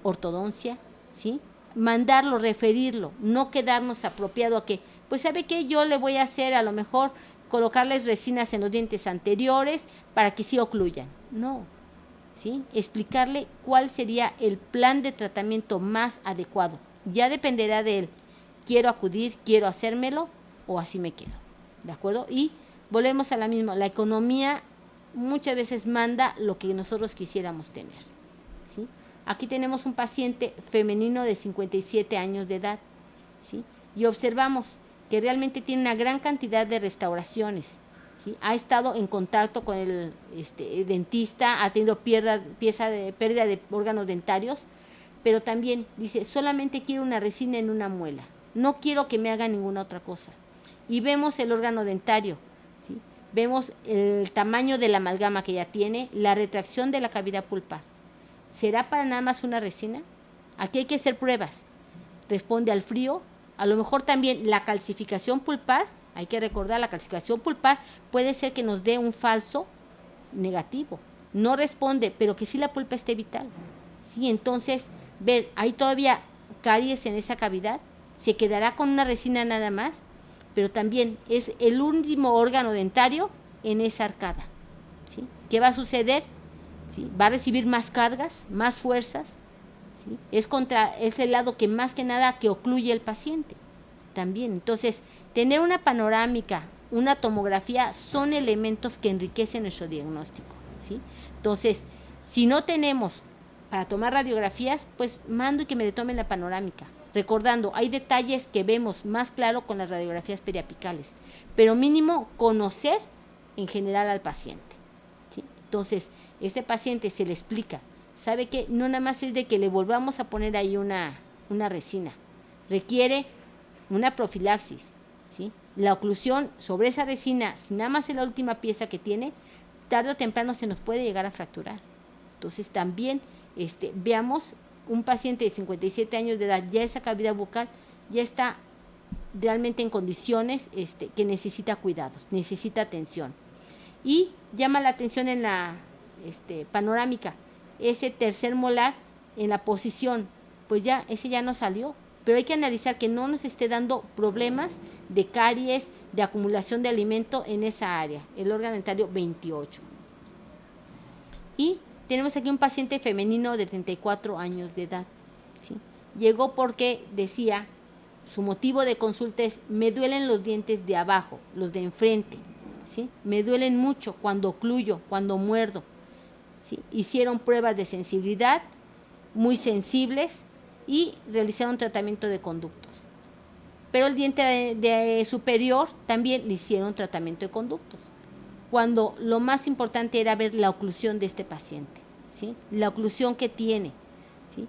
ortodoncia, ¿sí? Mandarlo, referirlo, no quedarnos apropiado a que, pues sabe qué, yo le voy a hacer a lo mejor colocarles resinas en los dientes anteriores para que sí ocluyan. No, ¿sí? Explicarle cuál sería el plan de tratamiento más adecuado. Ya dependerá de él, quiero acudir, quiero hacérmelo o así me quedo, ¿de acuerdo? Y volvemos a la misma, la economía muchas veces manda lo que nosotros quisiéramos tener, ¿sí? Aquí tenemos un paciente femenino de 57 años de edad, ¿sí? Y observamos que realmente tiene una gran cantidad de restauraciones, ¿sí? Ha estado en contacto con el dentista, ha tenido pérdida de órganos dentarios, pero también dice, solamente quiero una resina en una muela, no quiero que me haga ninguna otra cosa. Y vemos el órgano dentario, ¿sí? Vemos el tamaño de la amalgama que ya tiene, la retracción de la cavidad pulpar. ¿Será para nada más una resina? Aquí hay que hacer pruebas. Responde al frío, a lo mejor también la calcificación pulpar, hay que recordar, la calcificación pulpar puede ser que nos dé un falso negativo. No responde, pero que sí la pulpa esté vital. ¿Sí? Entonces, ver, hay todavía caries en esa cavidad, se quedará con una resina nada más, pero también es el último órgano dentario en esa arcada, ¿sí? ¿Qué va a suceder? ¿Sí? Va a recibir más cargas, más fuerzas, ¿sí? Es el lado que más que nada que ocluye el paciente también. Entonces, tener una panorámica, una tomografía son elementos que enriquecen nuestro diagnóstico, ¿sí? Entonces, si no tenemos para tomar radiografías, pues mando y que me le tomen la panorámica. Recordando, hay detalles que vemos más claro con las radiografías periapicales, pero mínimo conocer en general al paciente, ¿sí? Entonces, este paciente se le explica, sabe que no nada más es de que le volvamos a poner ahí una resina, requiere una profilaxis, ¿sí? La oclusión sobre esa resina, si nada más es la última pieza que tiene, tarde o temprano se nos puede llegar a fracturar. Entonces, también veamos un paciente de 57 años de edad, ya esa cavidad bucal ya está realmente en condiciones que necesita cuidados, necesita atención. Y llama la atención en la panorámica, ese tercer molar en la posición, pues ya, ese ya no salió, pero hay que analizar que no nos esté dando problemas de caries, de acumulación de alimento en esa área, el órgano dentario 28. Y tenemos aquí un paciente femenino de 34 años de edad, ¿sí? Llegó porque decía su motivo de consulta es: me duelen los dientes de abajo, los de enfrente, ¿sí? Me duelen mucho cuando ocluyo, cuando muerdo, ¿sí? Hicieron pruebas de sensibilidad, muy sensibles, y realizaron tratamiento de conductos. Pero el diente de superior también le hicieron tratamiento de conductos, cuando lo más importante era ver la oclusión de este paciente, ¿sí? La oclusión que tiene, ¿sí?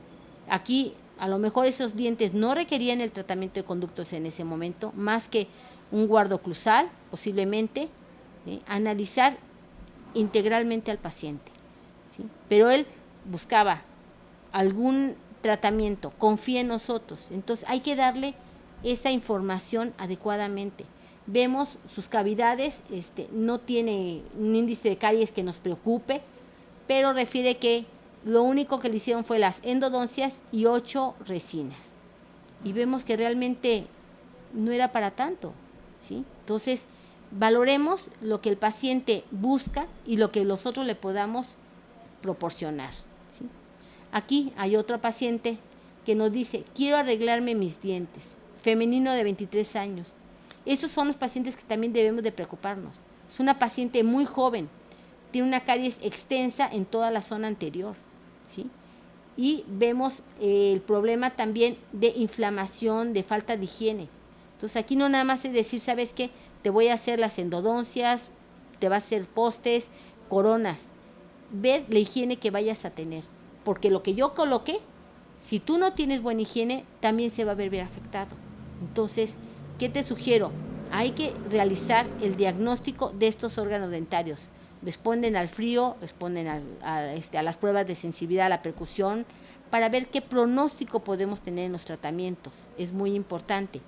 Aquí a lo mejor esos dientes no requerían el tratamiento de conductos en ese momento, más que un guardo oclusal, posiblemente, ¿sí? Analizar integralmente al paciente, ¿sí? Pero él buscaba algún tratamiento, confía en nosotros, entonces hay que darle esa información adecuadamente. Vemos sus cavidades, no tiene un índice de caries que nos preocupe, pero refiere que lo único que le hicieron fue las endodoncias y 8 resinas. Y vemos que realmente no era para tanto, ¿sí? Entonces, valoremos lo que el paciente busca y lo que nosotros le podamos proporcionar, ¿sí? Aquí hay otro paciente que nos dice: quiero arreglarme mis dientes, femenino de 23 años. Esos son los pacientes que también debemos de preocuparnos. Es una paciente muy joven, tiene una caries extensa en toda la zona anterior, ¿sí? Y vemos el problema también de inflamación, de falta de higiene. Entonces aquí no nada más es decir: ¿sabes qué? Te voy a hacer las endodoncias, te va a hacer postes, coronas. Ver la higiene que vayas a tener, porque lo que yo coloqué, si tú no tienes buena higiene, también se va a ver afectado. Entonces, ¿qué te sugiero? Hay que realizar el diagnóstico de estos órganos dentarios. Responden al frío, responden a las pruebas de sensibilidad a la percusión, para ver qué pronóstico podemos tener en los tratamientos. Es muy importante,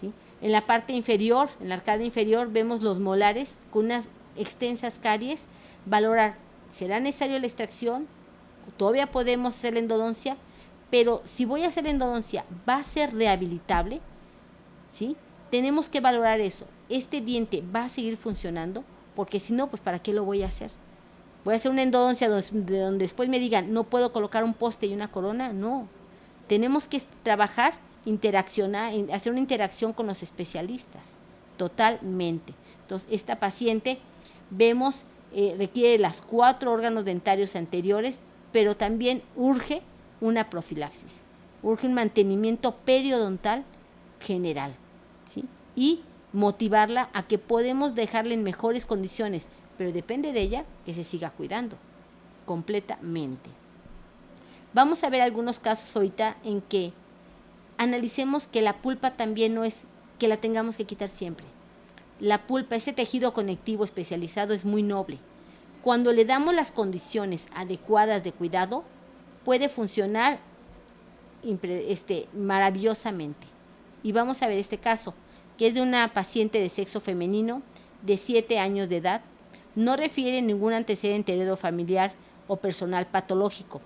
¿sí? En la parte inferior, en la arcada inferior, vemos los molares con unas extensas caries. Valorar: ¿será necesario la extracción? Todavía podemos hacer la endodoncia, pero si voy a hacer la endodoncia, ¿va a ser rehabilitable? ¿Sí? Tenemos que valorar eso. ¿Este diente va a seguir funcionando? Porque si no, pues ¿para qué lo voy a hacer? ¿Voy a hacer una endodoncia donde después me digan: no puedo colocar un poste y una corona? No. Tenemos que trabajar, interaccionar, hacer una interacción con los especialistas, totalmente. Entonces, esta paciente, vemos, requiere las 4 órganos dentarios anteriores, pero también urge una profilaxis, urge un mantenimiento periodontal general, ¿sí? Y motivarla a que podemos dejarla en mejores condiciones, pero depende de ella que se siga cuidando completamente. Vamos a ver algunos casos ahorita en que analicemos que la pulpa también no es que la tengamos que quitar siempre. La pulpa, ese tejido conectivo especializado, es muy noble. Cuando le damos las condiciones adecuadas de cuidado, puede funcionar maravillosamente. Y vamos a ver este caso, que es de una paciente de sexo femenino de 7 años de edad. No refiere ningún antecedente heredofamiliar o personal patológico.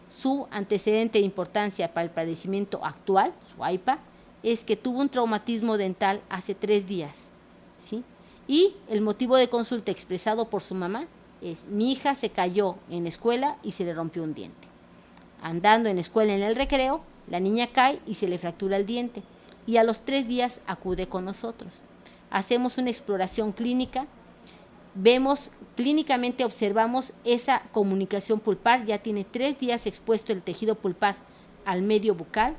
Su antecedente de importancia para el padecimiento actual, su AIPA, es que tuvo un traumatismo dental hace 3 días, ¿sí? Y el motivo de consulta expresado por su mamá es: mi hija se cayó en la escuela y se le rompió un diente. Andando en la escuela en el recreo, la niña cae y se le fractura el diente, y a los 3 días acude con nosotros. Hacemos una exploración clínica, vemos, clínicamente observamos esa comunicación pulpar. Ya tiene 3 días expuesto el tejido pulpar al medio bucal,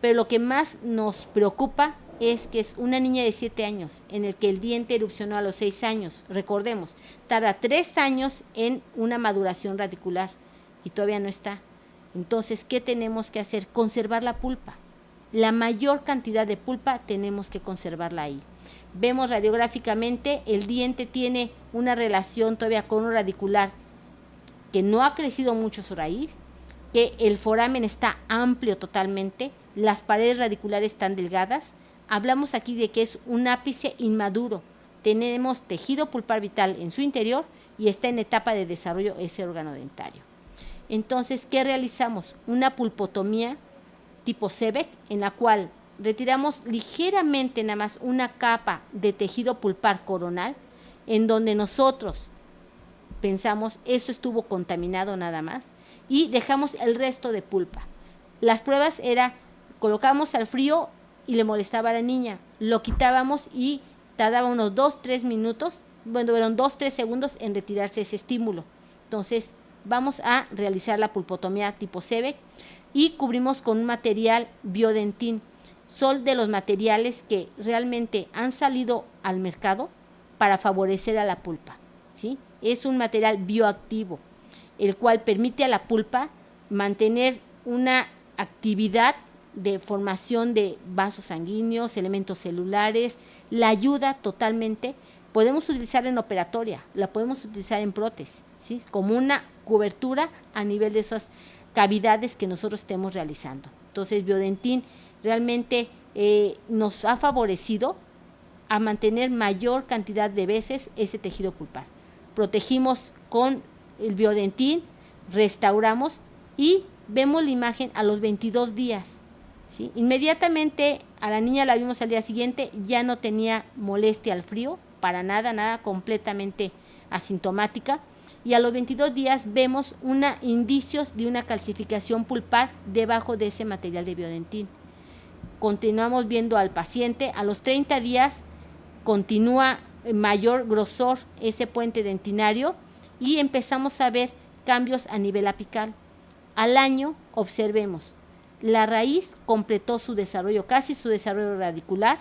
pero lo que más nos preocupa es que es una niña de 7 años, en el que el diente erupcionó a los 6 años. Recordemos, tarda 3 años en una maduración radicular y todavía no está. Entonces, ¿qué tenemos que hacer? Conservar la pulpa. La mayor cantidad de pulpa tenemos que conservarla ahí. Vemos radiográficamente, el diente tiene una relación todavía con un radicular que no ha crecido mucho su raíz, que el foramen está amplio totalmente, las paredes radiculares están delgadas. Hablamos aquí de que es un ápice inmaduro. Tenemos tejido pulpar vital en su interior y está en etapa de desarrollo ese órgano dentario. Entonces, ¿qué realizamos? Una pulpotomía tipo Seebeck, en la cual retiramos ligeramente nada más una capa de tejido pulpar coronal, en donde nosotros pensamos eso estuvo contaminado nada más, y dejamos el resto de pulpa. Las pruebas era, colocamos al frío y le molestaba a la niña. Lo quitábamos y tardaba unos 2-3 minutos, bueno, eran 2-3 segundos en retirarse ese estímulo. Entonces, vamos a realizar la pulpotomía tipo CEBEC y cubrimos con un material Biodentin. Son de los materiales que realmente han salido al mercado para favorecer a la pulpa, ¿sí? Es un material bioactivo, el cual permite a la pulpa mantener una actividad de formación de vasos sanguíneos, elementos celulares, la ayuda totalmente. Podemos utilizarla en operatoria, la podemos utilizar en prótesis, ¿sí? Como una cobertura a nivel de esas cavidades que nosotros estemos realizando. Entonces, Biodentin realmente nos ha favorecido a mantener mayor cantidad de veces ese tejido pulpar. Protegimos con el Biodentin, restauramos y vemos la imagen a los 22 días. ¿Sí? Inmediatamente a la niña la vimos al día siguiente, ya no tenía molestia al frío, para nada, nada, completamente asintomática. Y a los 22 días vemos indicios de una calcificación pulpar debajo de ese material de Biodentin. Continuamos viendo al paciente, a los 30 días continúa mayor grosor ese puente dentinario y empezamos a ver cambios a nivel apical. Al año observemos, la raíz completó su desarrollo, casi su desarrollo radicular,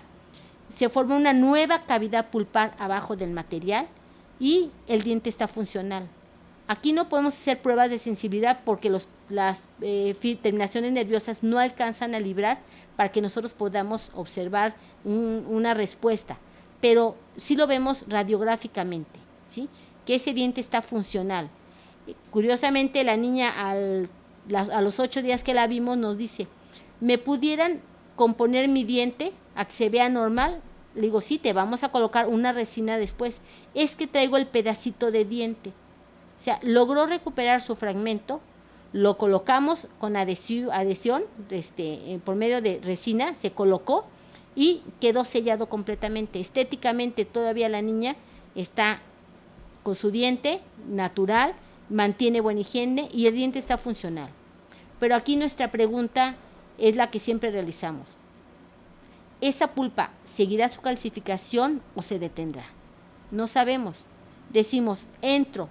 se formó una nueva cavidad pulpar abajo del material y el diente está funcional. Aquí no podemos hacer pruebas de sensibilidad porque las terminaciones nerviosas no alcanzan a librar para que nosotros podamos observar una respuesta, pero sí lo vemos radiográficamente, ¿sí? Que ese diente está funcional. Curiosamente, la niña a los 8 días que la vimos nos dice, ¿me pudieran componer mi diente a que se vea normal? Le digo, sí, te vamos a colocar una resina después. Es que traigo el pedacito de diente. O sea, logró recuperar su fragmento, lo colocamos con adhesión por medio de resina, se colocó y quedó sellado completamente. Estéticamente todavía la niña está con su diente natural, mantiene buena higiene y el diente está funcional. Pero aquí nuestra pregunta es la que siempre realizamos. ¿Esa pulpa seguirá su calcificación o se detendrá? No sabemos. Decimos, entro,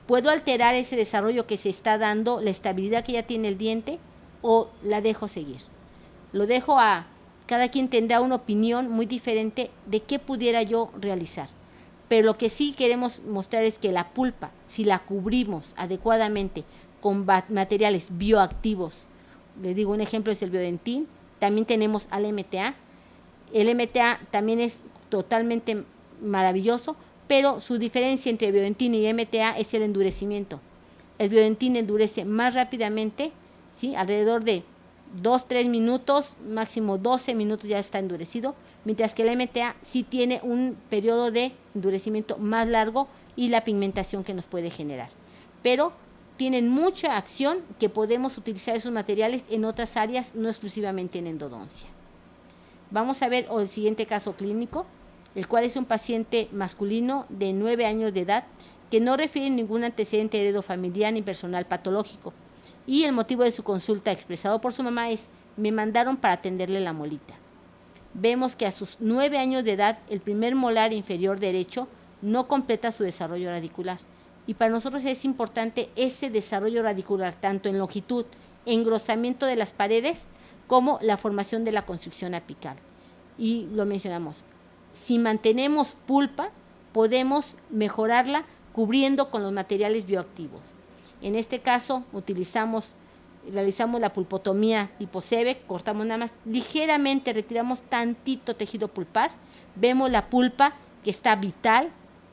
¿puedo alterar ese desarrollo que se está dando, la estabilidad que ya tiene el diente o la dejo seguir? Lo dejo a cada quien tendrá una opinión muy diferente de qué pudiera yo realizar. Pero lo que sí queremos mostrar es que la pulpa, si la cubrimos adecuadamente con materiales bioactivos, les digo un ejemplo es el Biodentin, también tenemos al MTA. El MTA también es totalmente maravilloso, pero su diferencia entre Biodentin y MTA es el endurecimiento. El Biodentin endurece más rápidamente, ¿sí? Alrededor de 2-3 minutos, máximo 12 minutos ya está endurecido, mientras que el MTA sí tiene un periodo de endurecimiento más largo y la pigmentación que nos puede generar. Pero tienen mucha acción que podemos utilizar esos materiales en otras áreas, no exclusivamente en endodoncia. Vamos a ver el siguiente caso clínico, el cual es un paciente masculino de 9 años de edad que no refiere ningún antecedente heredofamiliar ni personal patológico. Y el motivo de su consulta expresado por su mamá es, me mandaron para atenderle la molita. Vemos que a sus 9 años de edad, el primer molar inferior derecho no completa su desarrollo radicular. Y para nosotros es importante ese desarrollo radicular, tanto en longitud, engrosamiento de las paredes, como la formación de la construcción apical. Y lo mencionamos, si mantenemos pulpa, podemos mejorarla cubriendo con los materiales bioactivos. En este caso, realizamos la pulpotomía tipo CEBEC, cortamos nada más, ligeramente retiramos tantito tejido pulpar, vemos la pulpa que está vital,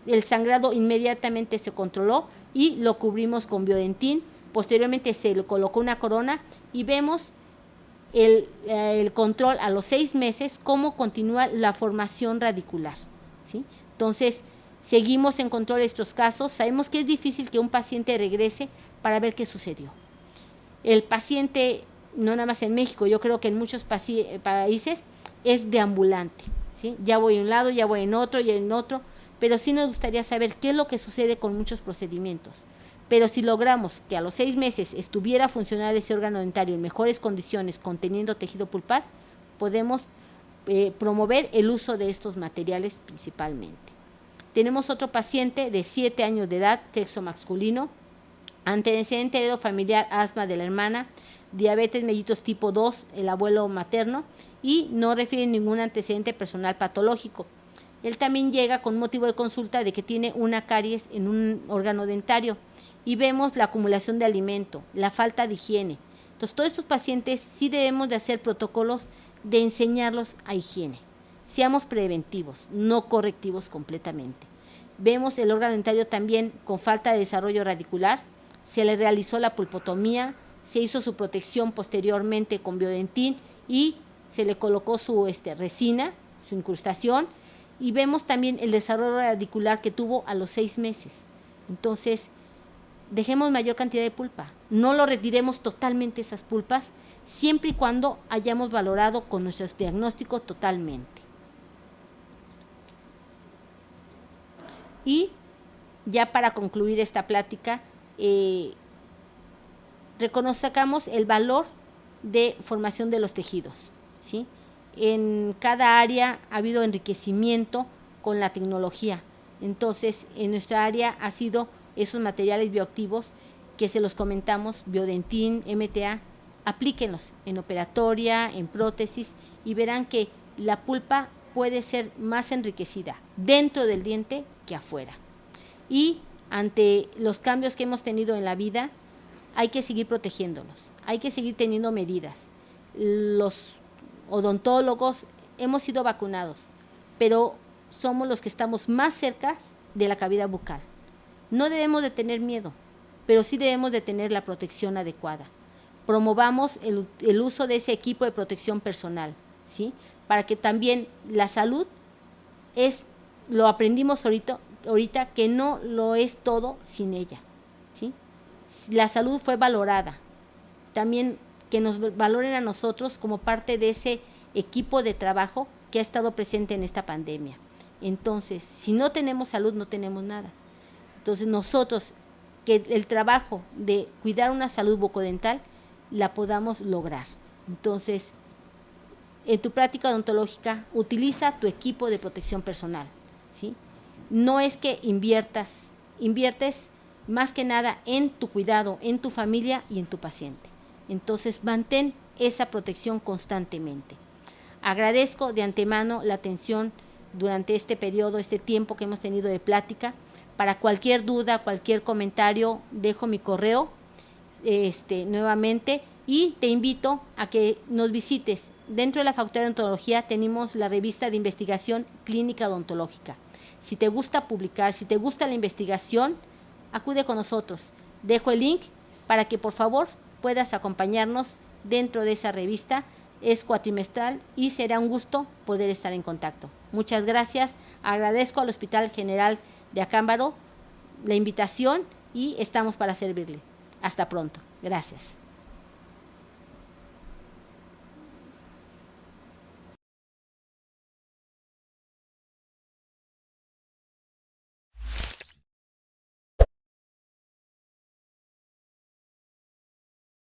el sangrado inmediatamente se controló y lo cubrimos con Biodentin, posteriormente se le colocó una corona y vemos el control a los 6 meses, cómo continúa la formación radicular, ¿sí? Entonces, seguimos en control de estos casos, sabemos que es difícil que un paciente regrese para ver qué sucedió. El paciente, no nada más en México, yo creo que en muchos países es deambulante, ¿sí? Ya voy a un lado, ya voy en otro, pero sí nos gustaría saber qué es lo que sucede con muchos procedimientos. Pero si logramos que a los 6 meses estuviera funcional ese órgano dentario en mejores condiciones, conteniendo tejido pulpar, podemos promover el uso de estos materiales principalmente. Tenemos otro paciente de 7 años de edad, sexo masculino, antecedente heredofamiliar, asma de la hermana, diabetes mellitus tipo 2, el abuelo materno, y no refiere ningún antecedente personal patológico. Él también llega con motivo de consulta de que tiene una caries en un órgano dentario y vemos la acumulación de alimento, la falta de higiene. Entonces, todos estos pacientes sí debemos de hacer protocolos de enseñarlos a higiene. Seamos preventivos, no correctivos completamente. Vemos el órgano dentario también con falta de desarrollo radicular, se le realizó la pulpotomía, se hizo su protección posteriormente con biodentín y se le colocó su resina, su incrustación, y vemos también el desarrollo radicular que tuvo a los 6 meses. Entonces, dejemos mayor cantidad de pulpa, no lo retiremos totalmente esas pulpas, siempre y cuando hayamos valorado con nuestros diagnósticos totalmente. Y ya para concluir esta plática, reconozcamos el valor de formación de los tejidos, ¿sí? En cada área ha habido enriquecimiento con la tecnología. Entonces, en nuestra área ha sido esos materiales bioactivos que se los comentamos, biodentín, MTA, aplíquenlos en operatoria, en prótesis, y verán que la pulpa puede ser más enriquecida dentro del diente que afuera. Y ante los cambios que hemos tenido en la vida, hay que seguir protegiéndolos, hay que seguir teniendo medidas. Los odontólogos hemos sido vacunados, pero somos los que estamos más cerca de la cavidad bucal. No debemos de tener miedo, pero sí debemos de tener la protección adecuada. Promovamos el uso de ese equipo de protección personal, ¿sí? Para que también la salud lo aprendimos ahorita que no lo es todo sin ella, ¿sí? La salud fue valorada. También que nos valoren a nosotros como parte de ese equipo de trabajo que ha estado presente en esta pandemia. Entonces, si no tenemos salud, no tenemos nada. Entonces, nosotros, que el trabajo de cuidar una salud bucodental la podamos lograr. Entonces, en tu práctica odontológica, utiliza tu equipo de protección personal, ¿sí? No es que inviertes más que nada en tu cuidado, en tu familia y en tu paciente. Entonces, mantén esa protección constantemente. Agradezco de antemano la atención durante este periodo, este tiempo que hemos tenido de plática. Para cualquier duda, cualquier comentario, dejo mi correo nuevamente y te invito a que nos visites. Dentro de la Facultad de Odontología tenemos la revista de investigación clínica odontológica. Si te gusta publicar, si te gusta la investigación, acude con nosotros. Dejo el link para que por favor puedas acompañarnos dentro de esa revista. Es cuatrimestral y será un gusto poder estar en contacto. Muchas gracias. Agradezco al Hospital General de Acámbaro la invitación y estamos para servirle. Hasta pronto. Gracias.